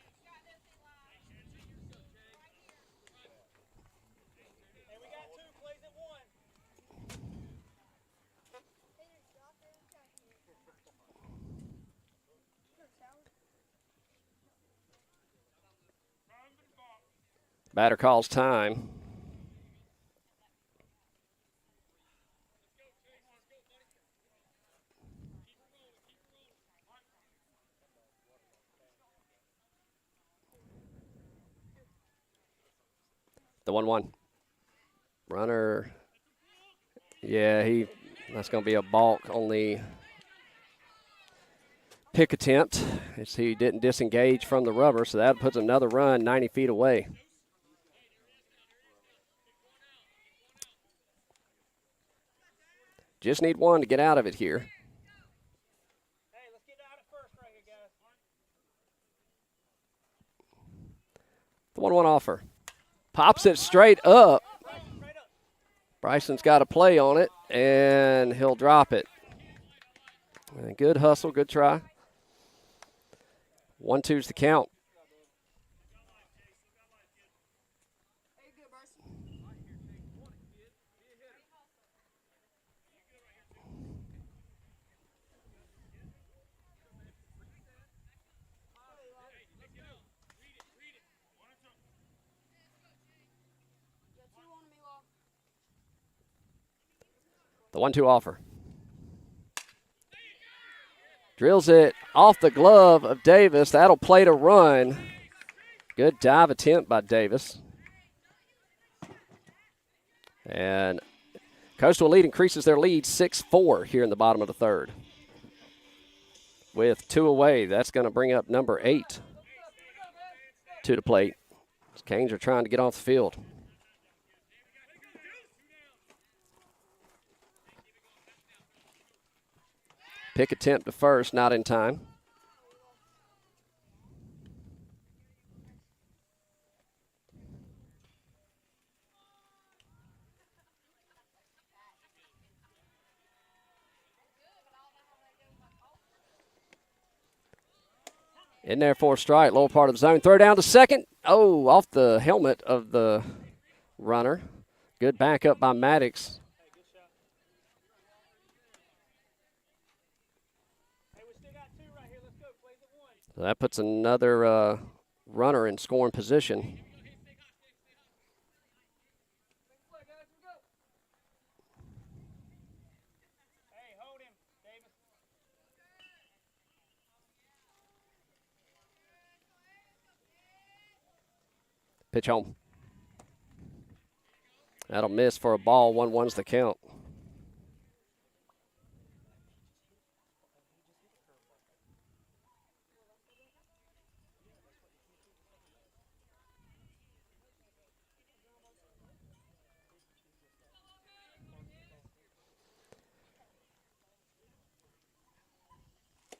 Batter calls time. The 1-1. Runner, yeah, that's going to be a balk on the pick attempt as he didn't disengage from the rubber, so that puts another run 90 feet away. Just need one to get out of it here. Hey, let's get out at first right here, guys. The 1-1 offer. Pops it straight up. Bryson's got a play on it, and he'll drop it. And good hustle, good try. 1-2's the count. The 1-2 offer. Drills it off the glove of Davis. That'll play to run. Good dive attempt by Davis. And Coastal Elite increases their lead 6-4 here in the bottom of the third. With 2 away, that's going to bring up number 8 to the plate. The Canes are trying to get off the field. Pick attempt to first, not in time. In there for a strike, lower part of the zone. Throw down to second. Oh, off the helmet of the runner. Good backup by Maddox. So that puts another runner in scoring position. Hey, hold him, Davis. Pitch home. That'll miss for a ball. 1-1's the count.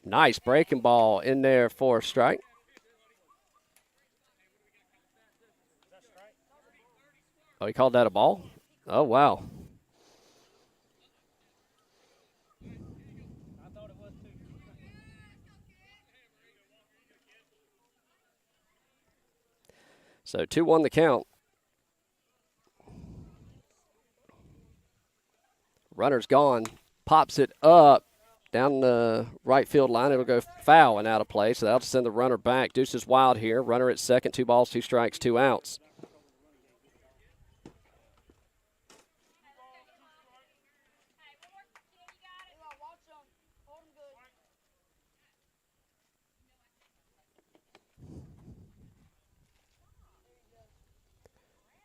Nice breaking ball in there for a strike. Oh, he called that a ball? Oh, wow. So 2-1 the count. Runner's gone. Pops it up down the right field line. It'll go foul and out of play. So that'll send the runner back. Deuce is wild here. Runner at second. 2 balls, 2 strikes, 2 outs.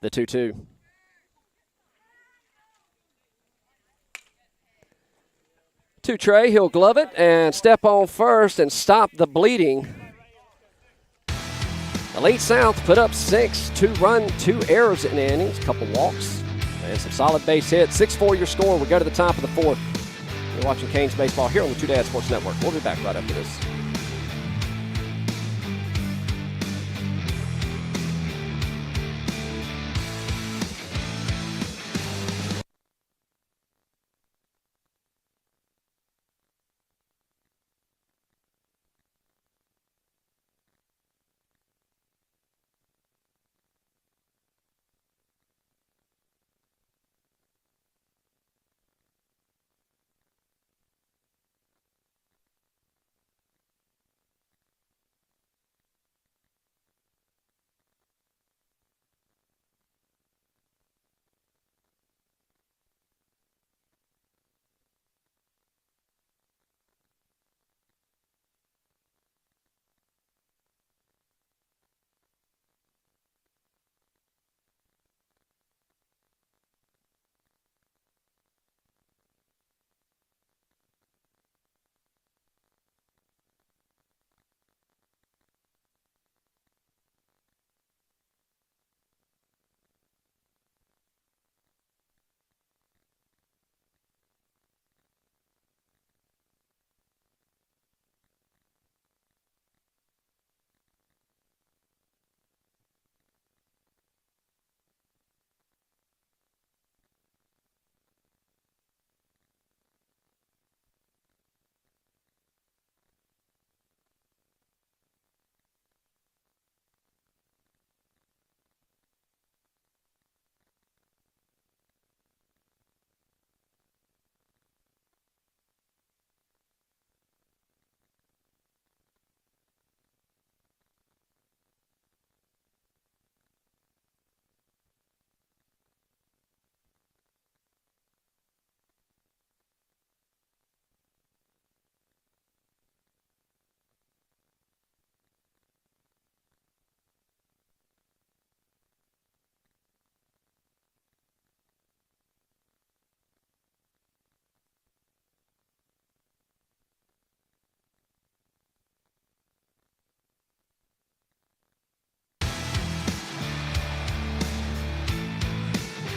The 2-2. To Trey, he'll glove it and step on first and stop the bleeding. Elite South put up 6, 2 run, 2 errors in the innings, a couple walks, and some solid base hits. 6-4 your score. We go to the top of the 4th. You're watching Canes Baseball here on the Two Dad Sports Network. We'll be back right after this.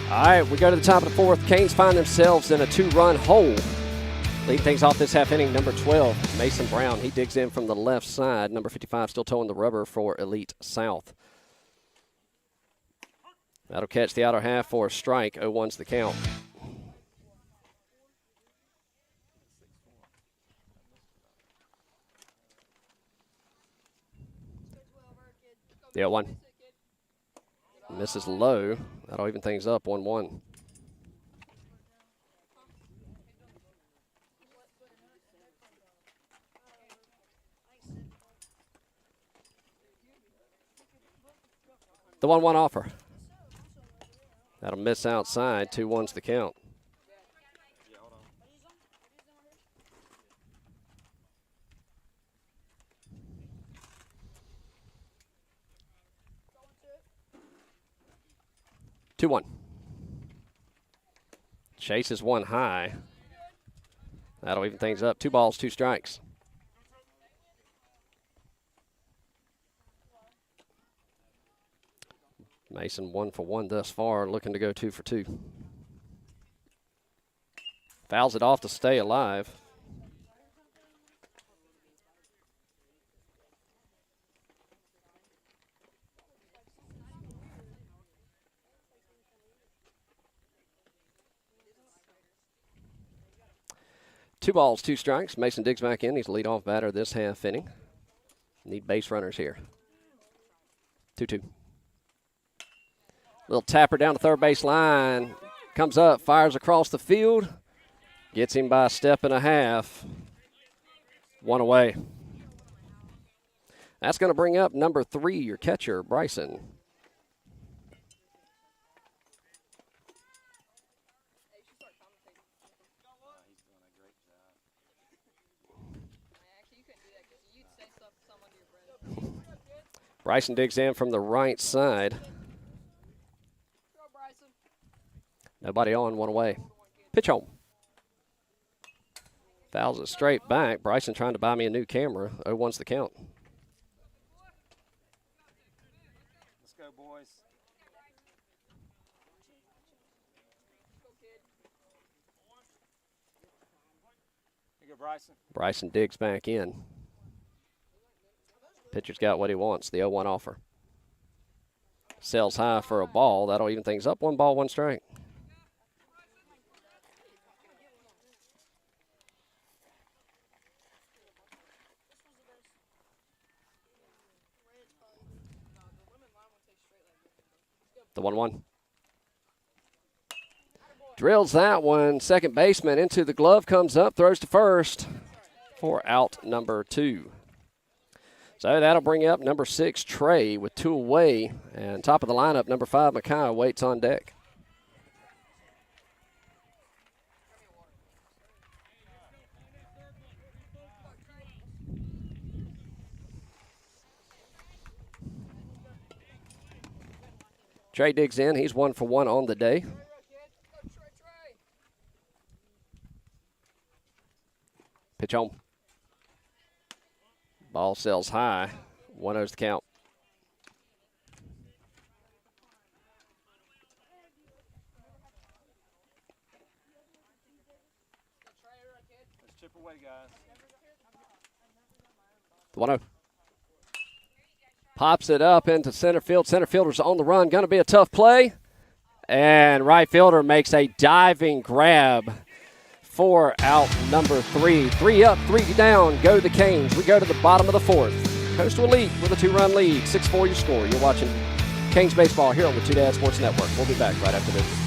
All right, we go to the top of the 4th. Canes find themselves in a 2-run hole. Leading things off this half inning, number 12, Mason Brown. He digs in from the left side. Number 55 still towing the rubber for Elite South. That'll catch the outer half for a strike. 0-1's the count. The 0-1. Misses low. That'll even things up. 1-1. The 1-1 offer. That'll miss outside. 2-1's the count. Two one. Chases one high. That'll even things up. 2 balls, 2 strikes. Mason 1 for 1 thus far, looking to go 2 for 2. Fouls it off to stay alive. 2 balls, 2 strikes. Mason digs back in. He's the leadoff batter this half inning. Need base runners here. 2-2. Little tapper down the third base line. Comes up, fires across the field. Gets him by a step and a half. 1 away. That's going to bring up number 3, your catcher, Bryson. Bryson digs in from the right side. Nobody on, 1 away. Pitch home. Fouls it straight back. Bryson trying to buy me a new camera. 0-1's the count. Let's go, boys. Here you go, Bryson. Bryson digs back in. Pitcher's got what he wants, the 0-1 offer. Sells high for a ball. That'll even things up. 1 ball, 1 strike. The 1-1. Drills that one. Second baseman into the glove, comes up, throws to first for out number 2. So that'll bring up number 6, Trey, with 2 away. And top of the lineup, number 5, Makai, waits on deck. Trey digs in. He's 1 for 1 on the day. Pitch home. Ball sails high. 1-0's the count. Let's chip away, guys. The 1-0. Pops it up into center field. Center fielder's on the run. Going to be a tough play. And right fielder makes a diving grab for out number 3. 3 up, 3 down. Go the Canes. We go to the bottom of the 4th. Coastal Elite with a 2-run lead. 6-4 your score. You're watching Canes Baseball here on the Two Dad Sports Network. We'll be back right after this.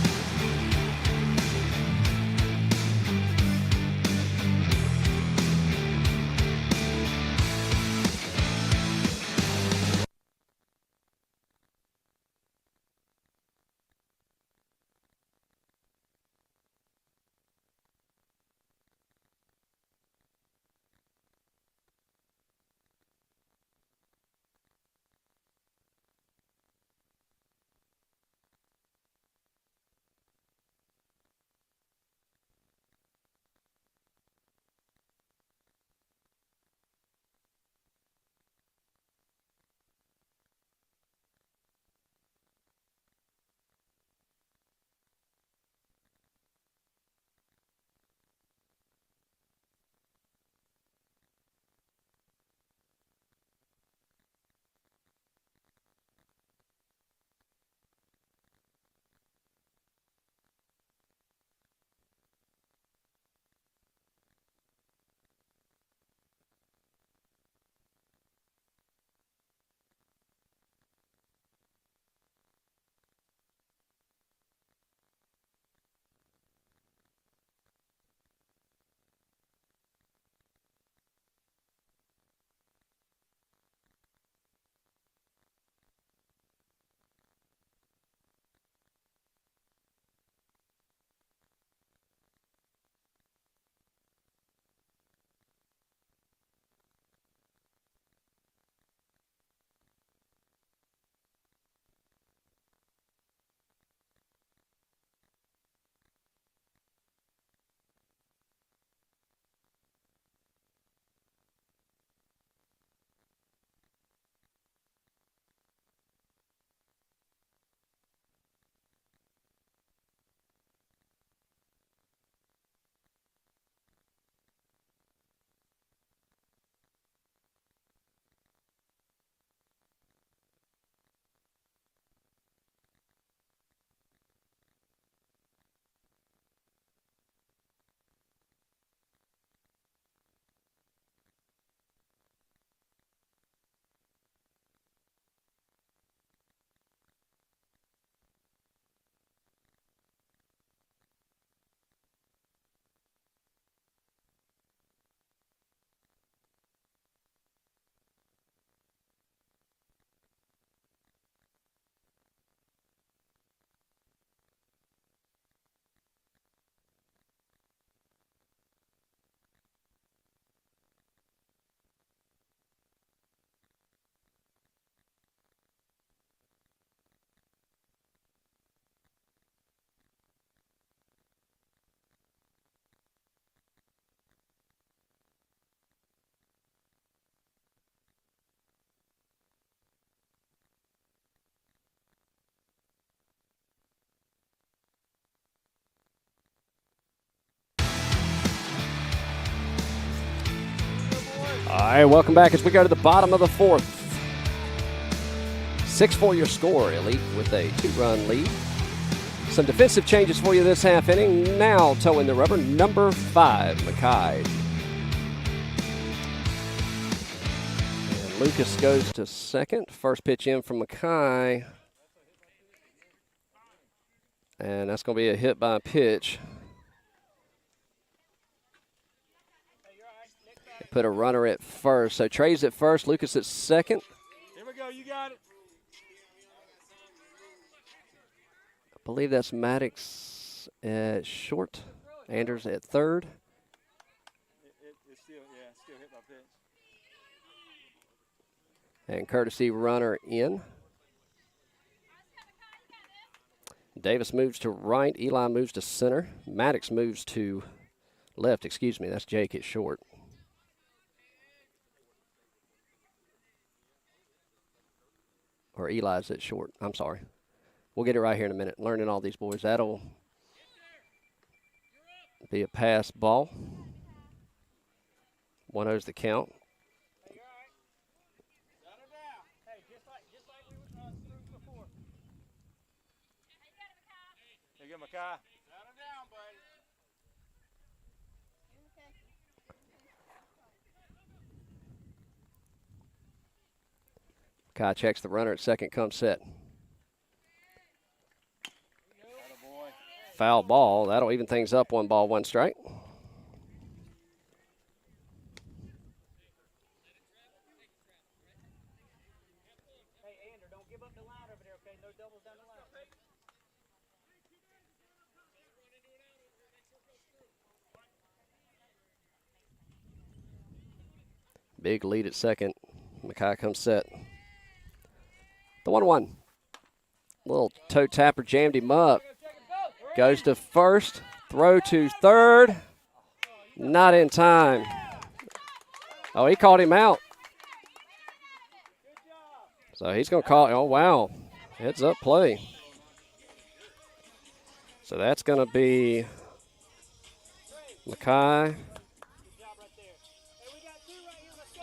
All right, welcome back as we go to the bottom of the fourth. 6-4 your score, Elite, with a 2-run lead. Some defensive changes for you this half inning. Now towing the rubber, number 5, Mackay. And Lucas goes to second. First pitch in from Mackay. And that's going to be a hit by pitch. Put a runner at first. So Trey's at first, Lucas at second. Here we go, you got it. I believe that's Maddox at short. Anders at third. It's still hit by pitch. And courtesy runner in. Davis moves to right. Eli moves to center. Maddox moves to left. Excuse me, that's Jake at short. Or Eli's at short. I'm sorry. We'll get it right here in a minute. Learning all these boys. That'll be a pass ball. 1-0's the count. Hey, you're all right. Settle down. Hey, just like we were through before. Hey, get Mackay. Settle down, buddy. Kai checks the runner at second, comes set. Foul ball. That'll even things up. 1 ball, 1 strike. Hey, Ander, don't give up the line over there, okay? No doubles down the line. Big lead at second. Mackay comes set. The 1-1. Little toe tapper jammed him up. Goes to first. Throw to third. Not in time. Oh, he called him out. So he's going to call. Oh, wow. Heads up play. So that's going to be Mackay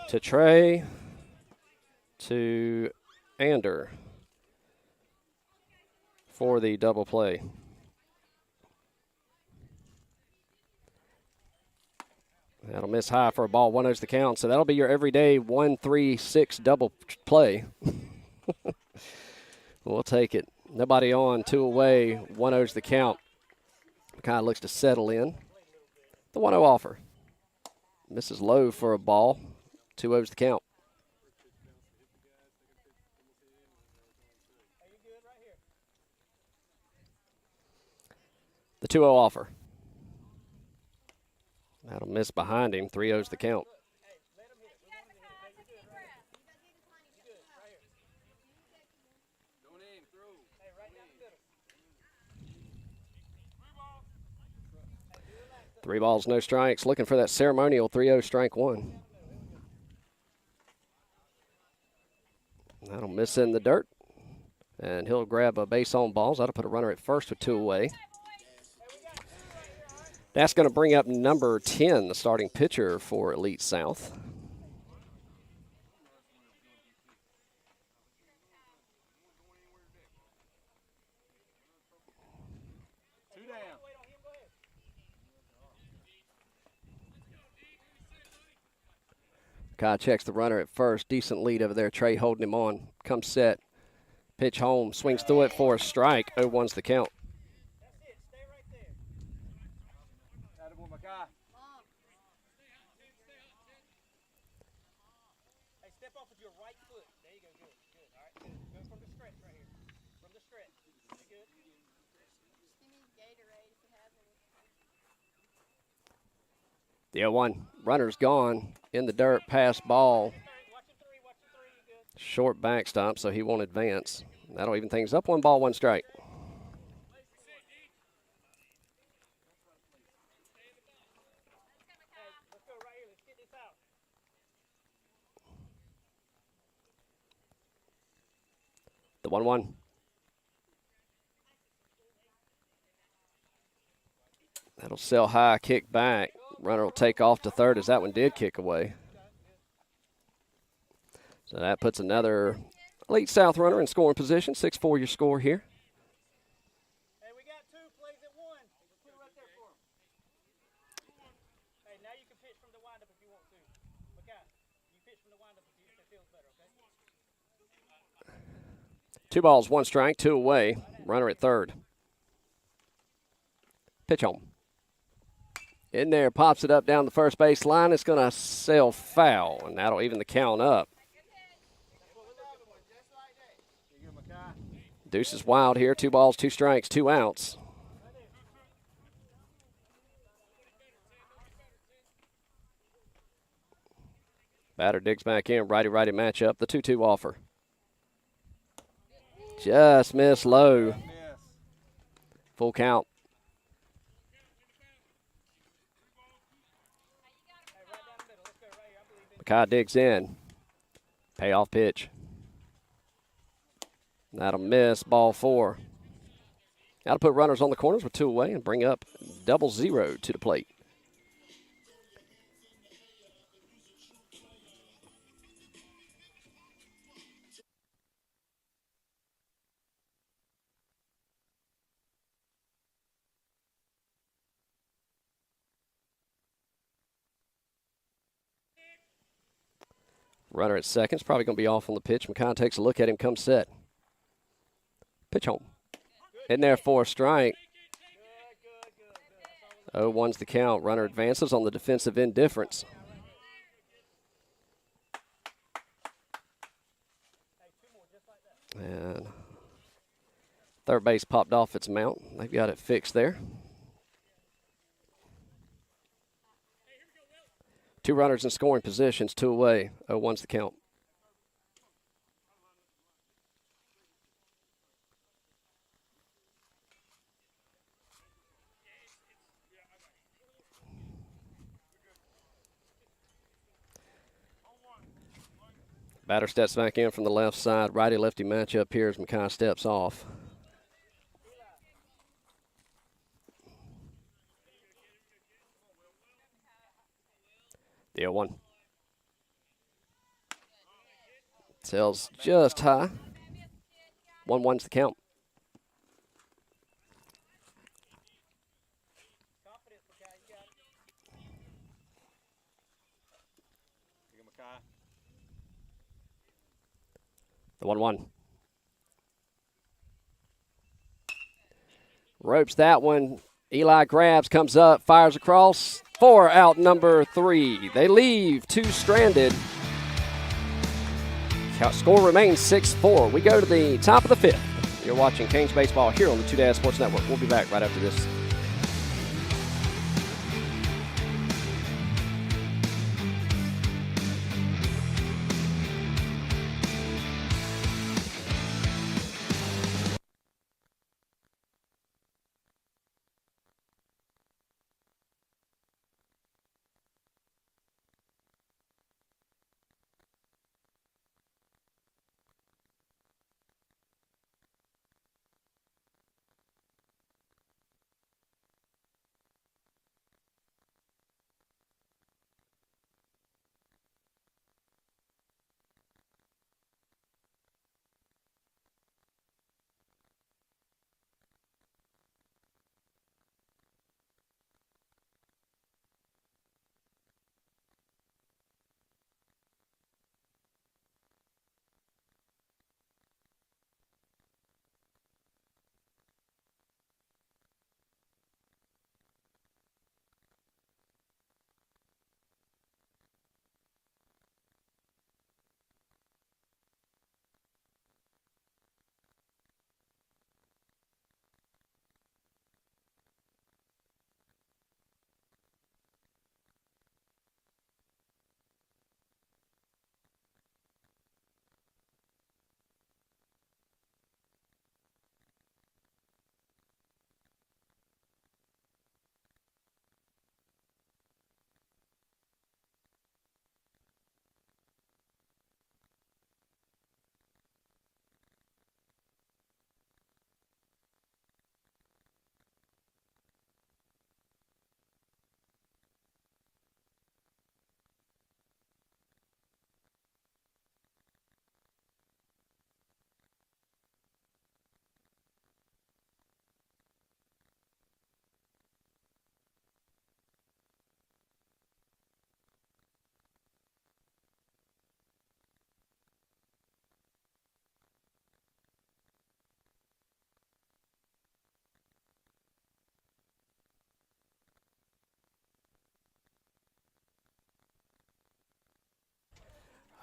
to Trey to Ander for the double play. That'll miss high for a ball. 1-0's the count. So that'll be your everyday 1-3-6 double play. We'll take it. Nobody on, 2 away. 1-0's the count. Kind of looks to settle in. The 1-0 offer. Misses low for a ball. 2-0's the count. The 2-0 offer. That'll miss behind him. 3-0's the count. Three balls, no strikes. Looking for that ceremonial 3-0 strike 1. That'll miss in the dirt. And he'll grab a base on balls. That'll put a runner at first with 2 away. That's going to bring up number 10, the starting pitcher for Elite South. Kai checks the runner at first. Decent lead over there. Trey holding him on. Comes set. Pitch home. Swings through it for a strike. 0-1's the count. Hey, step off with your right foot. There you go. Good. Good. All right. Good. Go from the stretch right here. From the stretch. Good. You need Gatorade if it has any. The 0-1. Runner's gone. In the dirt. Pass ball. Short backstop, so he won't advance. That'll even things up. 1 ball, 1 strike. The 1-1. That'll sell high, kick back. Runner will take off to third as that one did kick away. So that puts another Elite South runner in scoring position. 6-4 your score here. Hey, we got 2 plays at 1. Put it right there for him. Hey, now you can pitch from the windup if you want to. Okay. You pitch from the windup if it feels better, okay? 2 balls, 1 strike, 2 away. Runner at third. Pitch home. In there, pops it up down the first base line. It's going to sail foul, and that'll even the count up. Deuce is wild here. 2 balls, 2 strikes, 2 outs. Batter digs back in. Righty-righty matchup. The 2-2 offer. Just missed low. Full count. McKay digs in. Payoff pitch. That'll miss. Ball 4. That'll put runners on the corners with 2 away and bring up 0-0 to the plate. Runner at second is probably going to be off on the pitch. McKay takes a look at him, comes set. Pitch home. In there for a strike. 0-1's the count. Runner advances on the defensive indifference. And third base popped off its mount. They've got it fixed there. 2 runners in scoring positions, 2 away. 0-1's the count. Batter steps back in from the left side. Righty-lefty matchup here as McKay steps off. The 0-1. Sails just high. 1-1's the count. The 1-1. Ropes that one. Eli grabs, comes up, fires across. 4 out, number 3. They leave 2 stranded. Score remains 6-4. We go to the top of the 5th. You're watching Canes Baseball here on the Two Dads Sports Network. We'll be back right after this.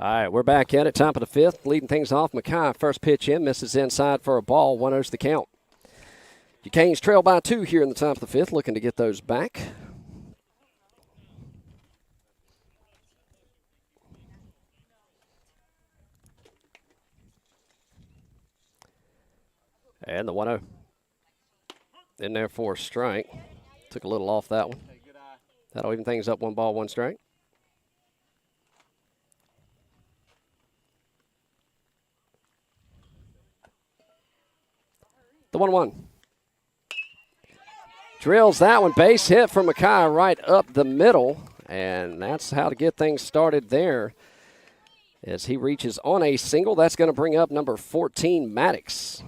All right, we're back at it, top of the fifth. Leading things off, Mackay, first pitch in, misses inside for a ball, 1-0's the count. The Canes trail by 2 here in the top of the fifth, looking to get those back. And the 1-0 in there for a strike. Took a little off that one. That'll even things up, 1 ball, 1 strike. The 1-1. Drills that one, base hit from Mackay right up the middle, and that's how to get things started there. As he reaches on a single, that's going to bring up number 14, Maddox.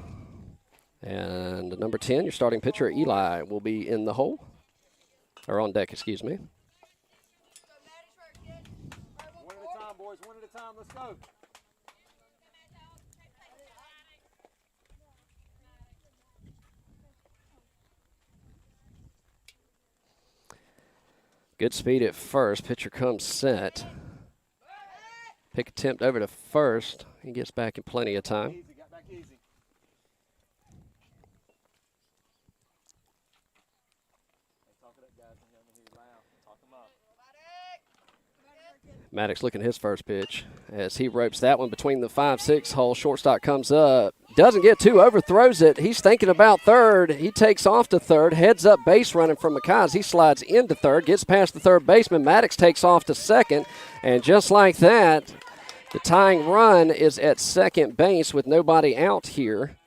And number 10, your starting pitcher, Eli, will be in the hole. Or on deck, excuse me. One at a time, boys. One at a time. Let's go. Good speed at first. Pitcher comes set. Pick attempt over to first. He gets back in plenty of time. Easy, got back easy. Talk it up, guys. I'm going to hear you loud. Talk them up. Maddox looking at his first pitch as he ropes that one between the 5-6 hole. Shortstop comes up. Doesn't get to, overthrows it. He's thinking about third. He takes off to third, heads up base running from Mackay. He slides into third, gets past the third baseman. Maddox takes off to second, and just like that, the tying run is at second base with nobody out here.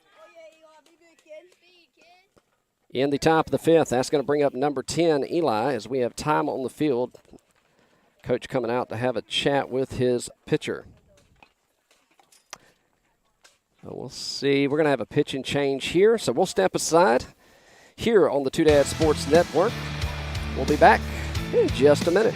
In the top of the fifth, that's going to bring up number 10, Eli, as we have time on the field. Coach coming out to have a chat with his pitcher. So we'll see. We're going to have a pitching change here, so we'll step aside here on the Two Dad Sports Network. We'll be back in just a minute.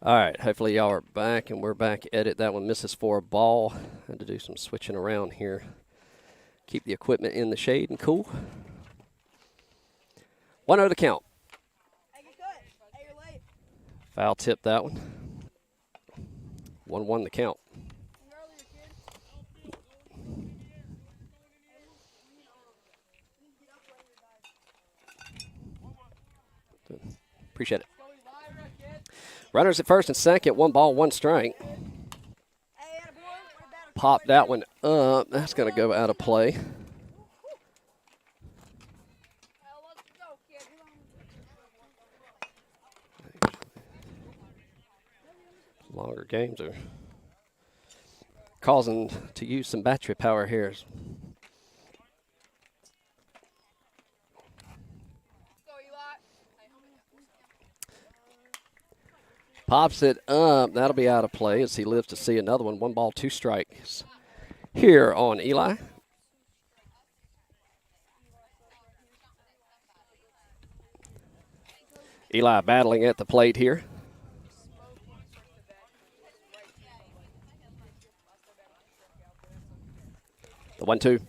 All right, hopefully y'all are back, and we're back at it. That one misses for a ball. Had to do some switching around here. Keep the equipment in the shade and cool. 1-0 to count. Foul tip that one. 1-1 the count. Appreciate it. Runners at first and second, 1 ball, 1 strike. Pop that one up. That's going to go out of play. Longer games are causing to use some battery power here. Pops it up. That'll be out of play as he lives to see another one. 1 ball, 2 strikes here on Eli. Eli battling at the plate here. The 1-2.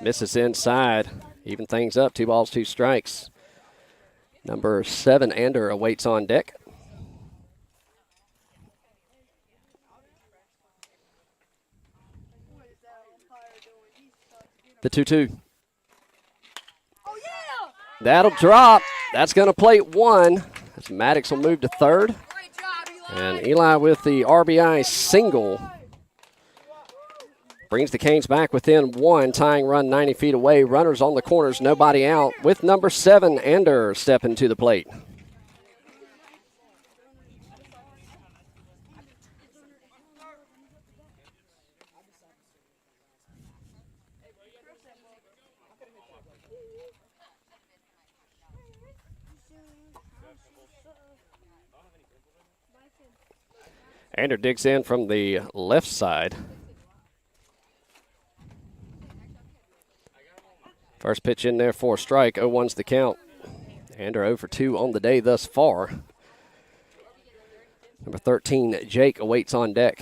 Misses inside. Even things up. 2 balls, 2 strikes. Number 7, Ander, awaits on deck. The 2-2. That'll drop. That's going to plate 1. As Maddox will move to third. And Eli with the RBI single. Brings the Canes back within 1. Tying run 90 feet away. Runners on the corners. Nobody out. With number 7, Ander, stepping to the plate. Ander digs in from the left side. First pitch in there for a strike. 0-1's the count. Ander 0 for 2 on the day thus far. Number 13, Jake, awaits on deck.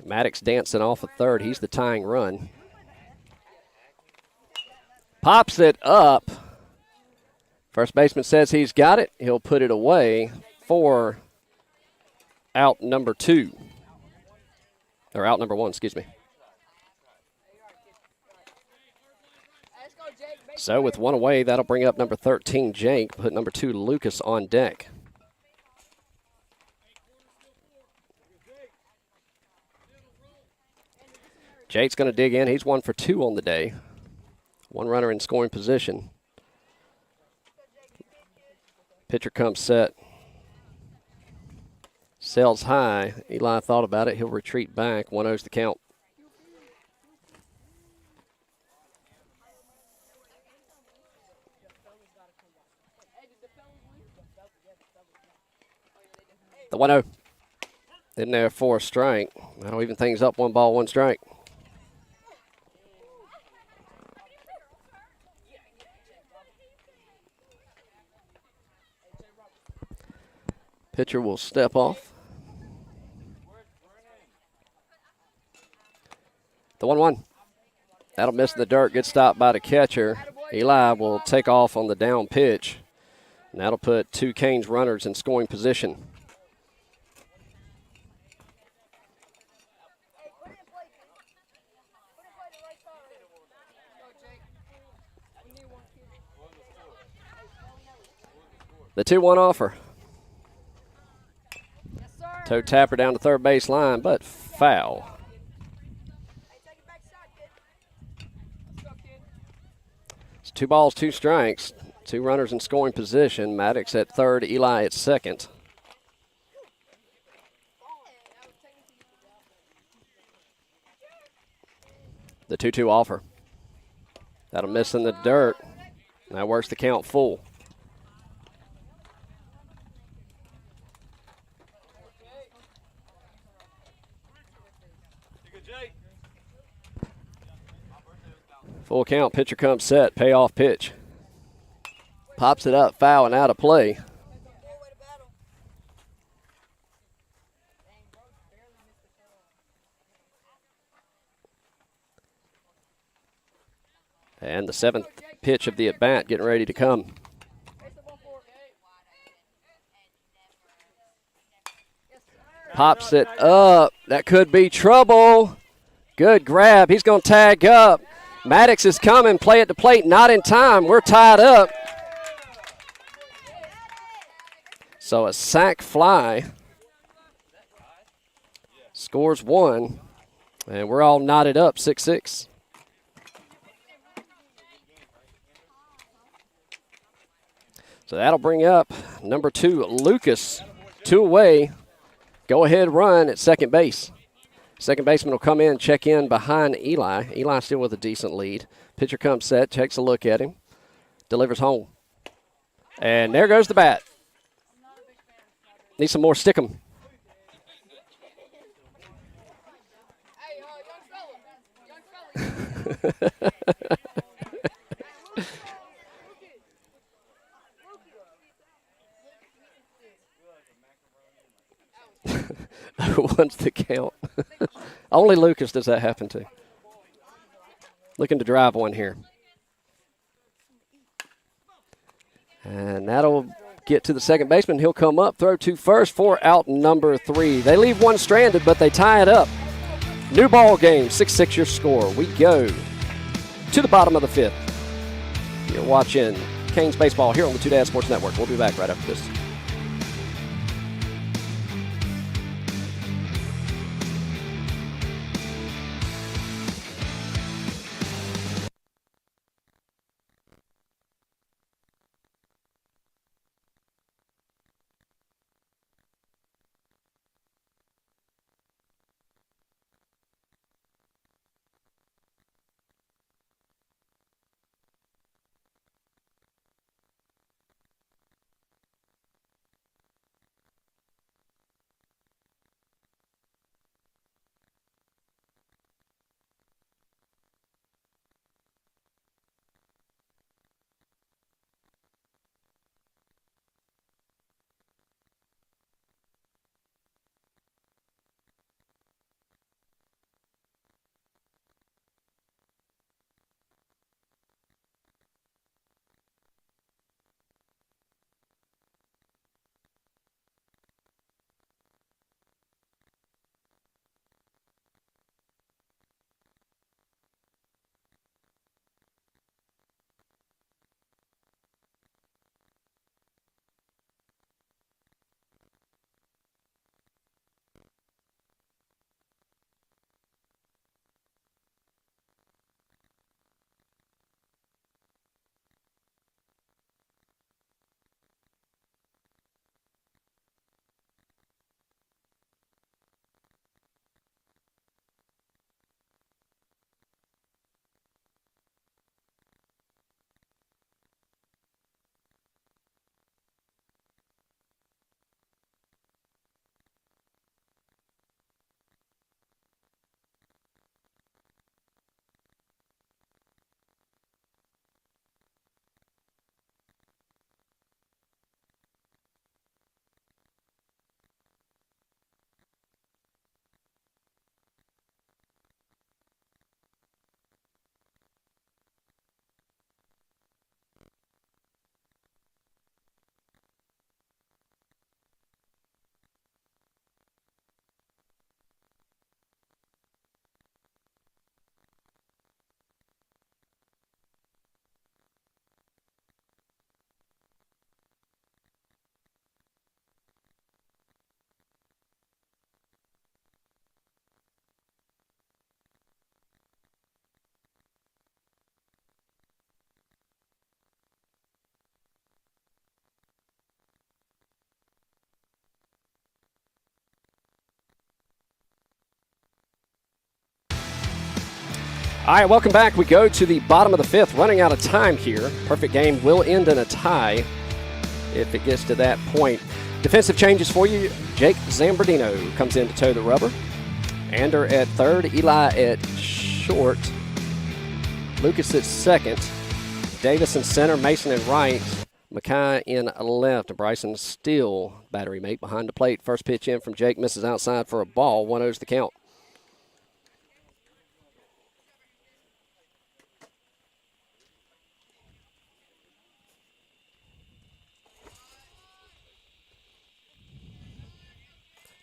Maddox dancing off of third. He's the tying run. Pops it up. First baseman says he's got it. He'll put it away for out number 2. Or out number 1, excuse me. So with 1 away, that'll bring up number 13, Jake. Put number 2, Lucas, on deck. Jake's going to dig in. He's 1 for 2 on the day. 1 runner in scoring position. Pitcher comes set. Sails high. Eli thought about it. He'll retreat back. 1-0's the count. The 1-0. In there for a strike. That'll even things up. 1 ball, 1 strike. Pitcher will step off. The 1-1. That'll miss in the dirt. Good stop by the catcher. Eli will take off on the down pitch. And that'll put 2 Canes runners in scoring position. The 2-1 offer. Toe tapper down to third base line, but foul. It's 2 balls, 2 strikes. 2 runners in scoring position. Maddox at third, Eli at second. The 2-2 offer. That'll miss in the dirt. That works the count full. Full count, pitcher comes set, payoff pitch. Pops it up, foul and out of play. And the 7th pitch of the at-bat getting ready to come. Pops it up. That could be trouble. Good grab. He's going to tag up. Maddox is coming. Play at the plate. Not in time. We're tied up. So a sac fly. Scores 1. And we're all knotted up 6-6. So that'll bring up number 2, Lucas. 2 away. Go ahead run at second base. Second baseman will come in, check in behind Eli. Eli still with a decent lead. Pitcher comes set, takes a look at him, delivers home. And there goes the bat. Need some more stickum. One's the count. Only Lucas does that happen to. Looking to drive one here. And that'll get to the second baseman. He'll come up, throw to first for out number 3. They leave one stranded, but they tie it up. New ball game, 6-6 your score. We go to the bottom of the 5th. You're watching Canes Baseball here on the Two Dad Sports Network. We'll be back right after this. All right, welcome back. We go to the bottom of the 5th, running out of time here. Perfect game will end in a tie if it gets to that point. Defensive changes for you. Jake Zambardino comes in to toe the rubber. Ander at third, Eli at short, Lucas at second, Davis in center, Mason in right, Mackay in left. Bryson still battery mate behind the plate. First pitch in from Jake, misses outside for a ball. 1-0's the count.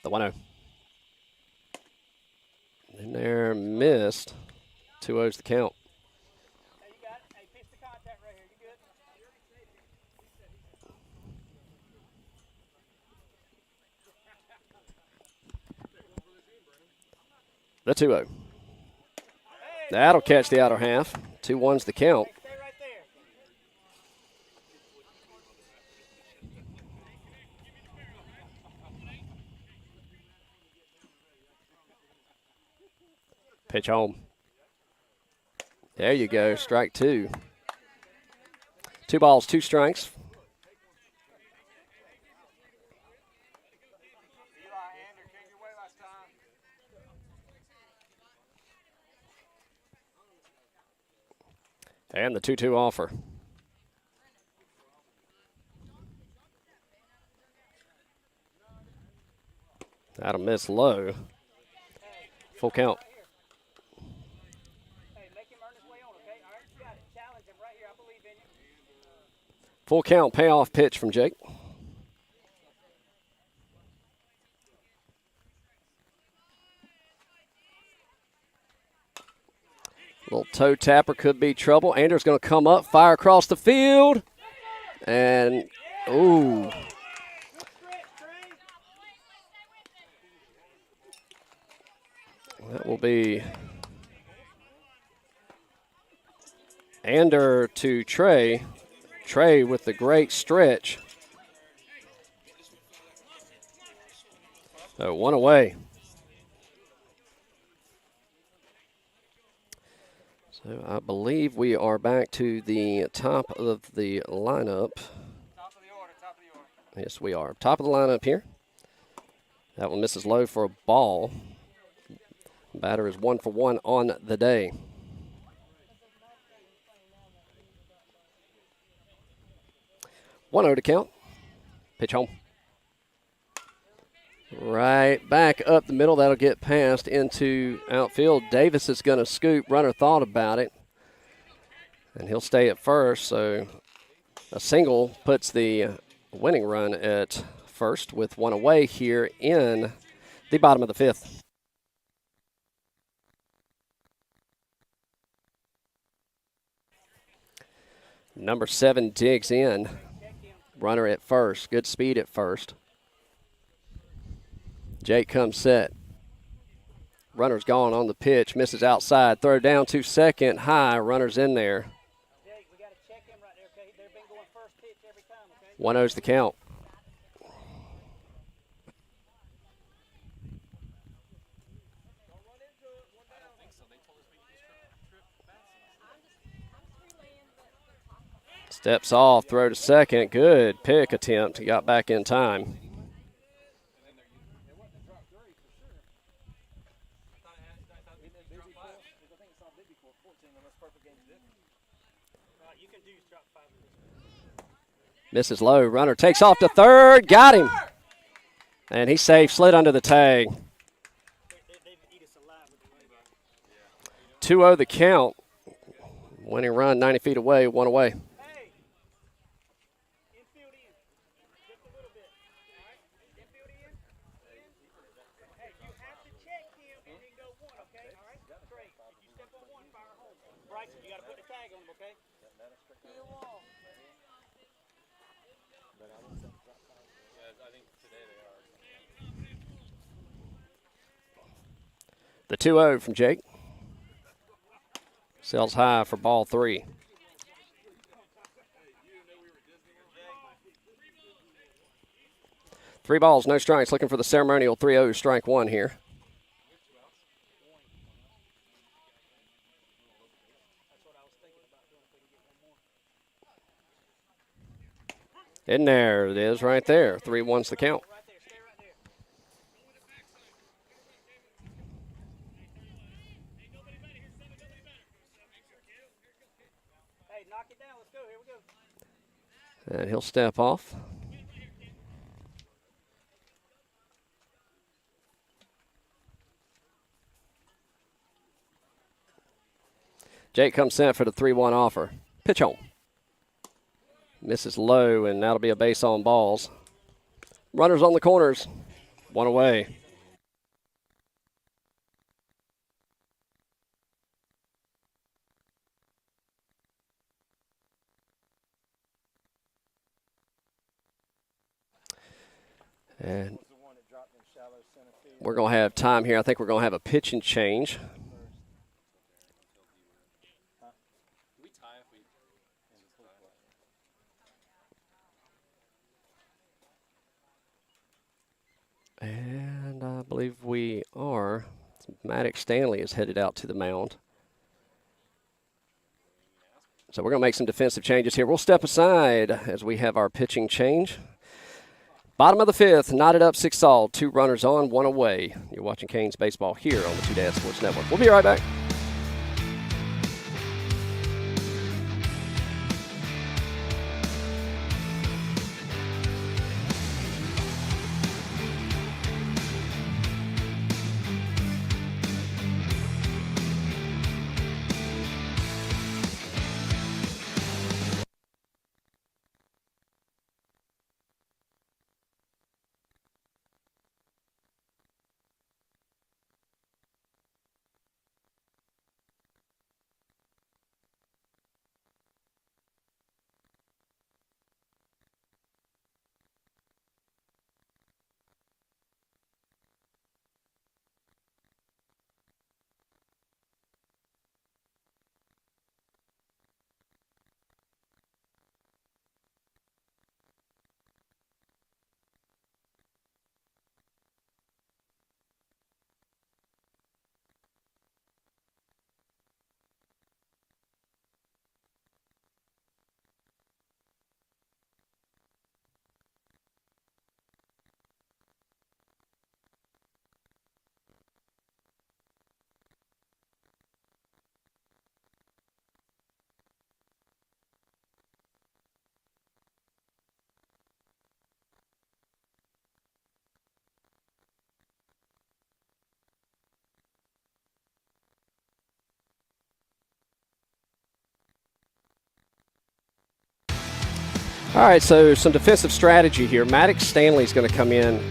The 1-0. missed. 2-0's the count. Hey, you got it. Hey, pitch the contact right here. You good? The 2-0. Hey, That'll catch the outer half. 2-1's the count. stay right there. Pitch home. There you go, strike 2. 2 balls, 2 strikes. And the 2-2 offer. That'll miss low. Full count. Hey, make him earn his way on, okay? All right, you got it. Challenge him right here. I believe in you. Full count payoff pitch from Jake. Little toe tapper could be trouble. Andrew's going to come up, fire across the field. And, ooh. That will be Ander to Trey. Trey with the great stretch. So 1 away. So I believe we are back to the top of the lineup. Top of the order. Yes, we are. Top of the lineup here. That one misses low for a ball. Batter is 1 for 1 on the day. 1-0 to count. Pitch home. Right back up the middle. That'll get passed into outfield. Davis is going to scoop. Runner thought about it. And he'll stay at first. So a single puts the winning run at first with 1 away here in the bottom of the 5th. Number 7 digs in. Runner at first. Good speed at first. Jake comes set. Runner's gone on the pitch. Misses outside. Throw down to second. High. Runner's in there. Jake, we got to check him right there, okay? They've been going first pitch every time, okay? 1-0's the count. Steps off, throw to second. Good pick attempt. He got back in time. You can do drop 5 of this. Misses low. Runner takes off to third. Got him. And he's safe. Slid under the tag. They eat us alive with the 2-0 the count. Winning run 90 feet away, 1 away. Hey, infield in, just a little bit. All right, infield in. Hey, you have to check him and then go 1, okay? All right, Trey, if you step on 1, fire home. Bryson, you got to put the tag on him, okay? The 2-0 from Jake. Sells high for ball 3. Three balls, no strikes. Looking for the ceremonial 3-0 strike 1 here. In there it is right there. 3-1's the count. Right there, stay right there. Hey, knock it down. Let's go. Here we go. And he'll step off. Jake comes set for the 3-1 offer. Pitch home. Misses low, and that'll be a base on balls. Runners on the corners. 1 away. And we're going to have time here. I think we're going to have a pitch and change. And I believe we are. Maddox Stanley is headed out to the mound. So we're going to make some defensive changes here. We'll step aside as we have our pitching change. Bottom of the fifth, knotted up 6-all. 2 runners on, 1 away. You're watching Canes baseball here on the Two Dads Sports Network. We'll be right back. All right, so some defensive strategy here. Maddox Stanley's going to come in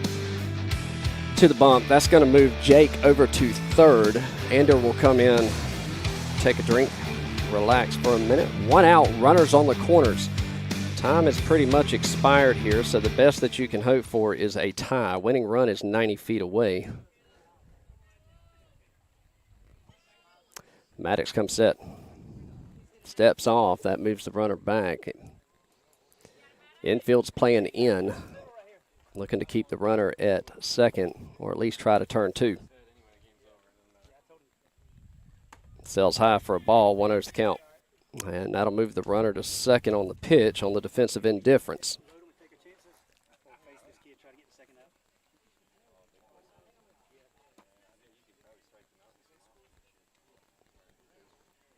to the bump. That's going to move Jake over to third. Ander will come in, take a drink, relax for a minute. 1 out, runners on the corners. Time is pretty much expired here, so the best that you can hope for is a tie. Winning run is 90 feet away. Maddox comes set. Steps off. That moves the runner back. Infield's playing in, looking to keep the runner at second, or at least try to turn 2. Sells high for a ball, 1-0's the count. And that'll move the runner to second on the pitch on the defensive indifference.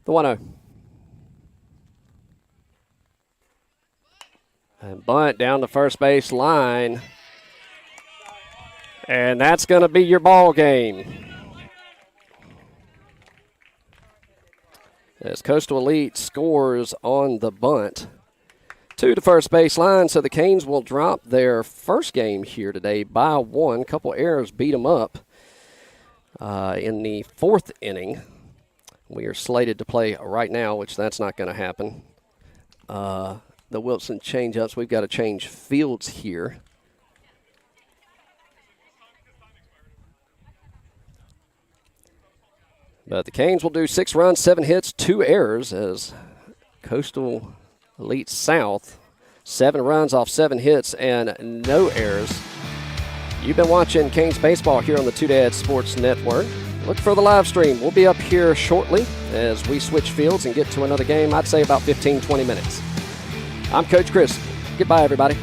The 1-0. And bunt down the first base line. And that's going to be your ball game. As Coastal Elite scores on the bunt to the first base line, so the Canes will drop their first game here today by 1. Couple errors beat them up in the 4th inning. We are slated to play right now, which that's not going to happen. The Wilson change-ups, we've got to change fields here. But the Canes will do 6 runs, 7 hits, 2 errors as Coastal Elite South, 7 runs off 7 hits and no errors. You've been watching Canes baseball here on the Two Dads Sports Network. Look for the live stream. We'll be up here shortly as we switch fields and get to another game. I'd say about 15, 20 minutes. I'm Coach Chris. Goodbye, everybody.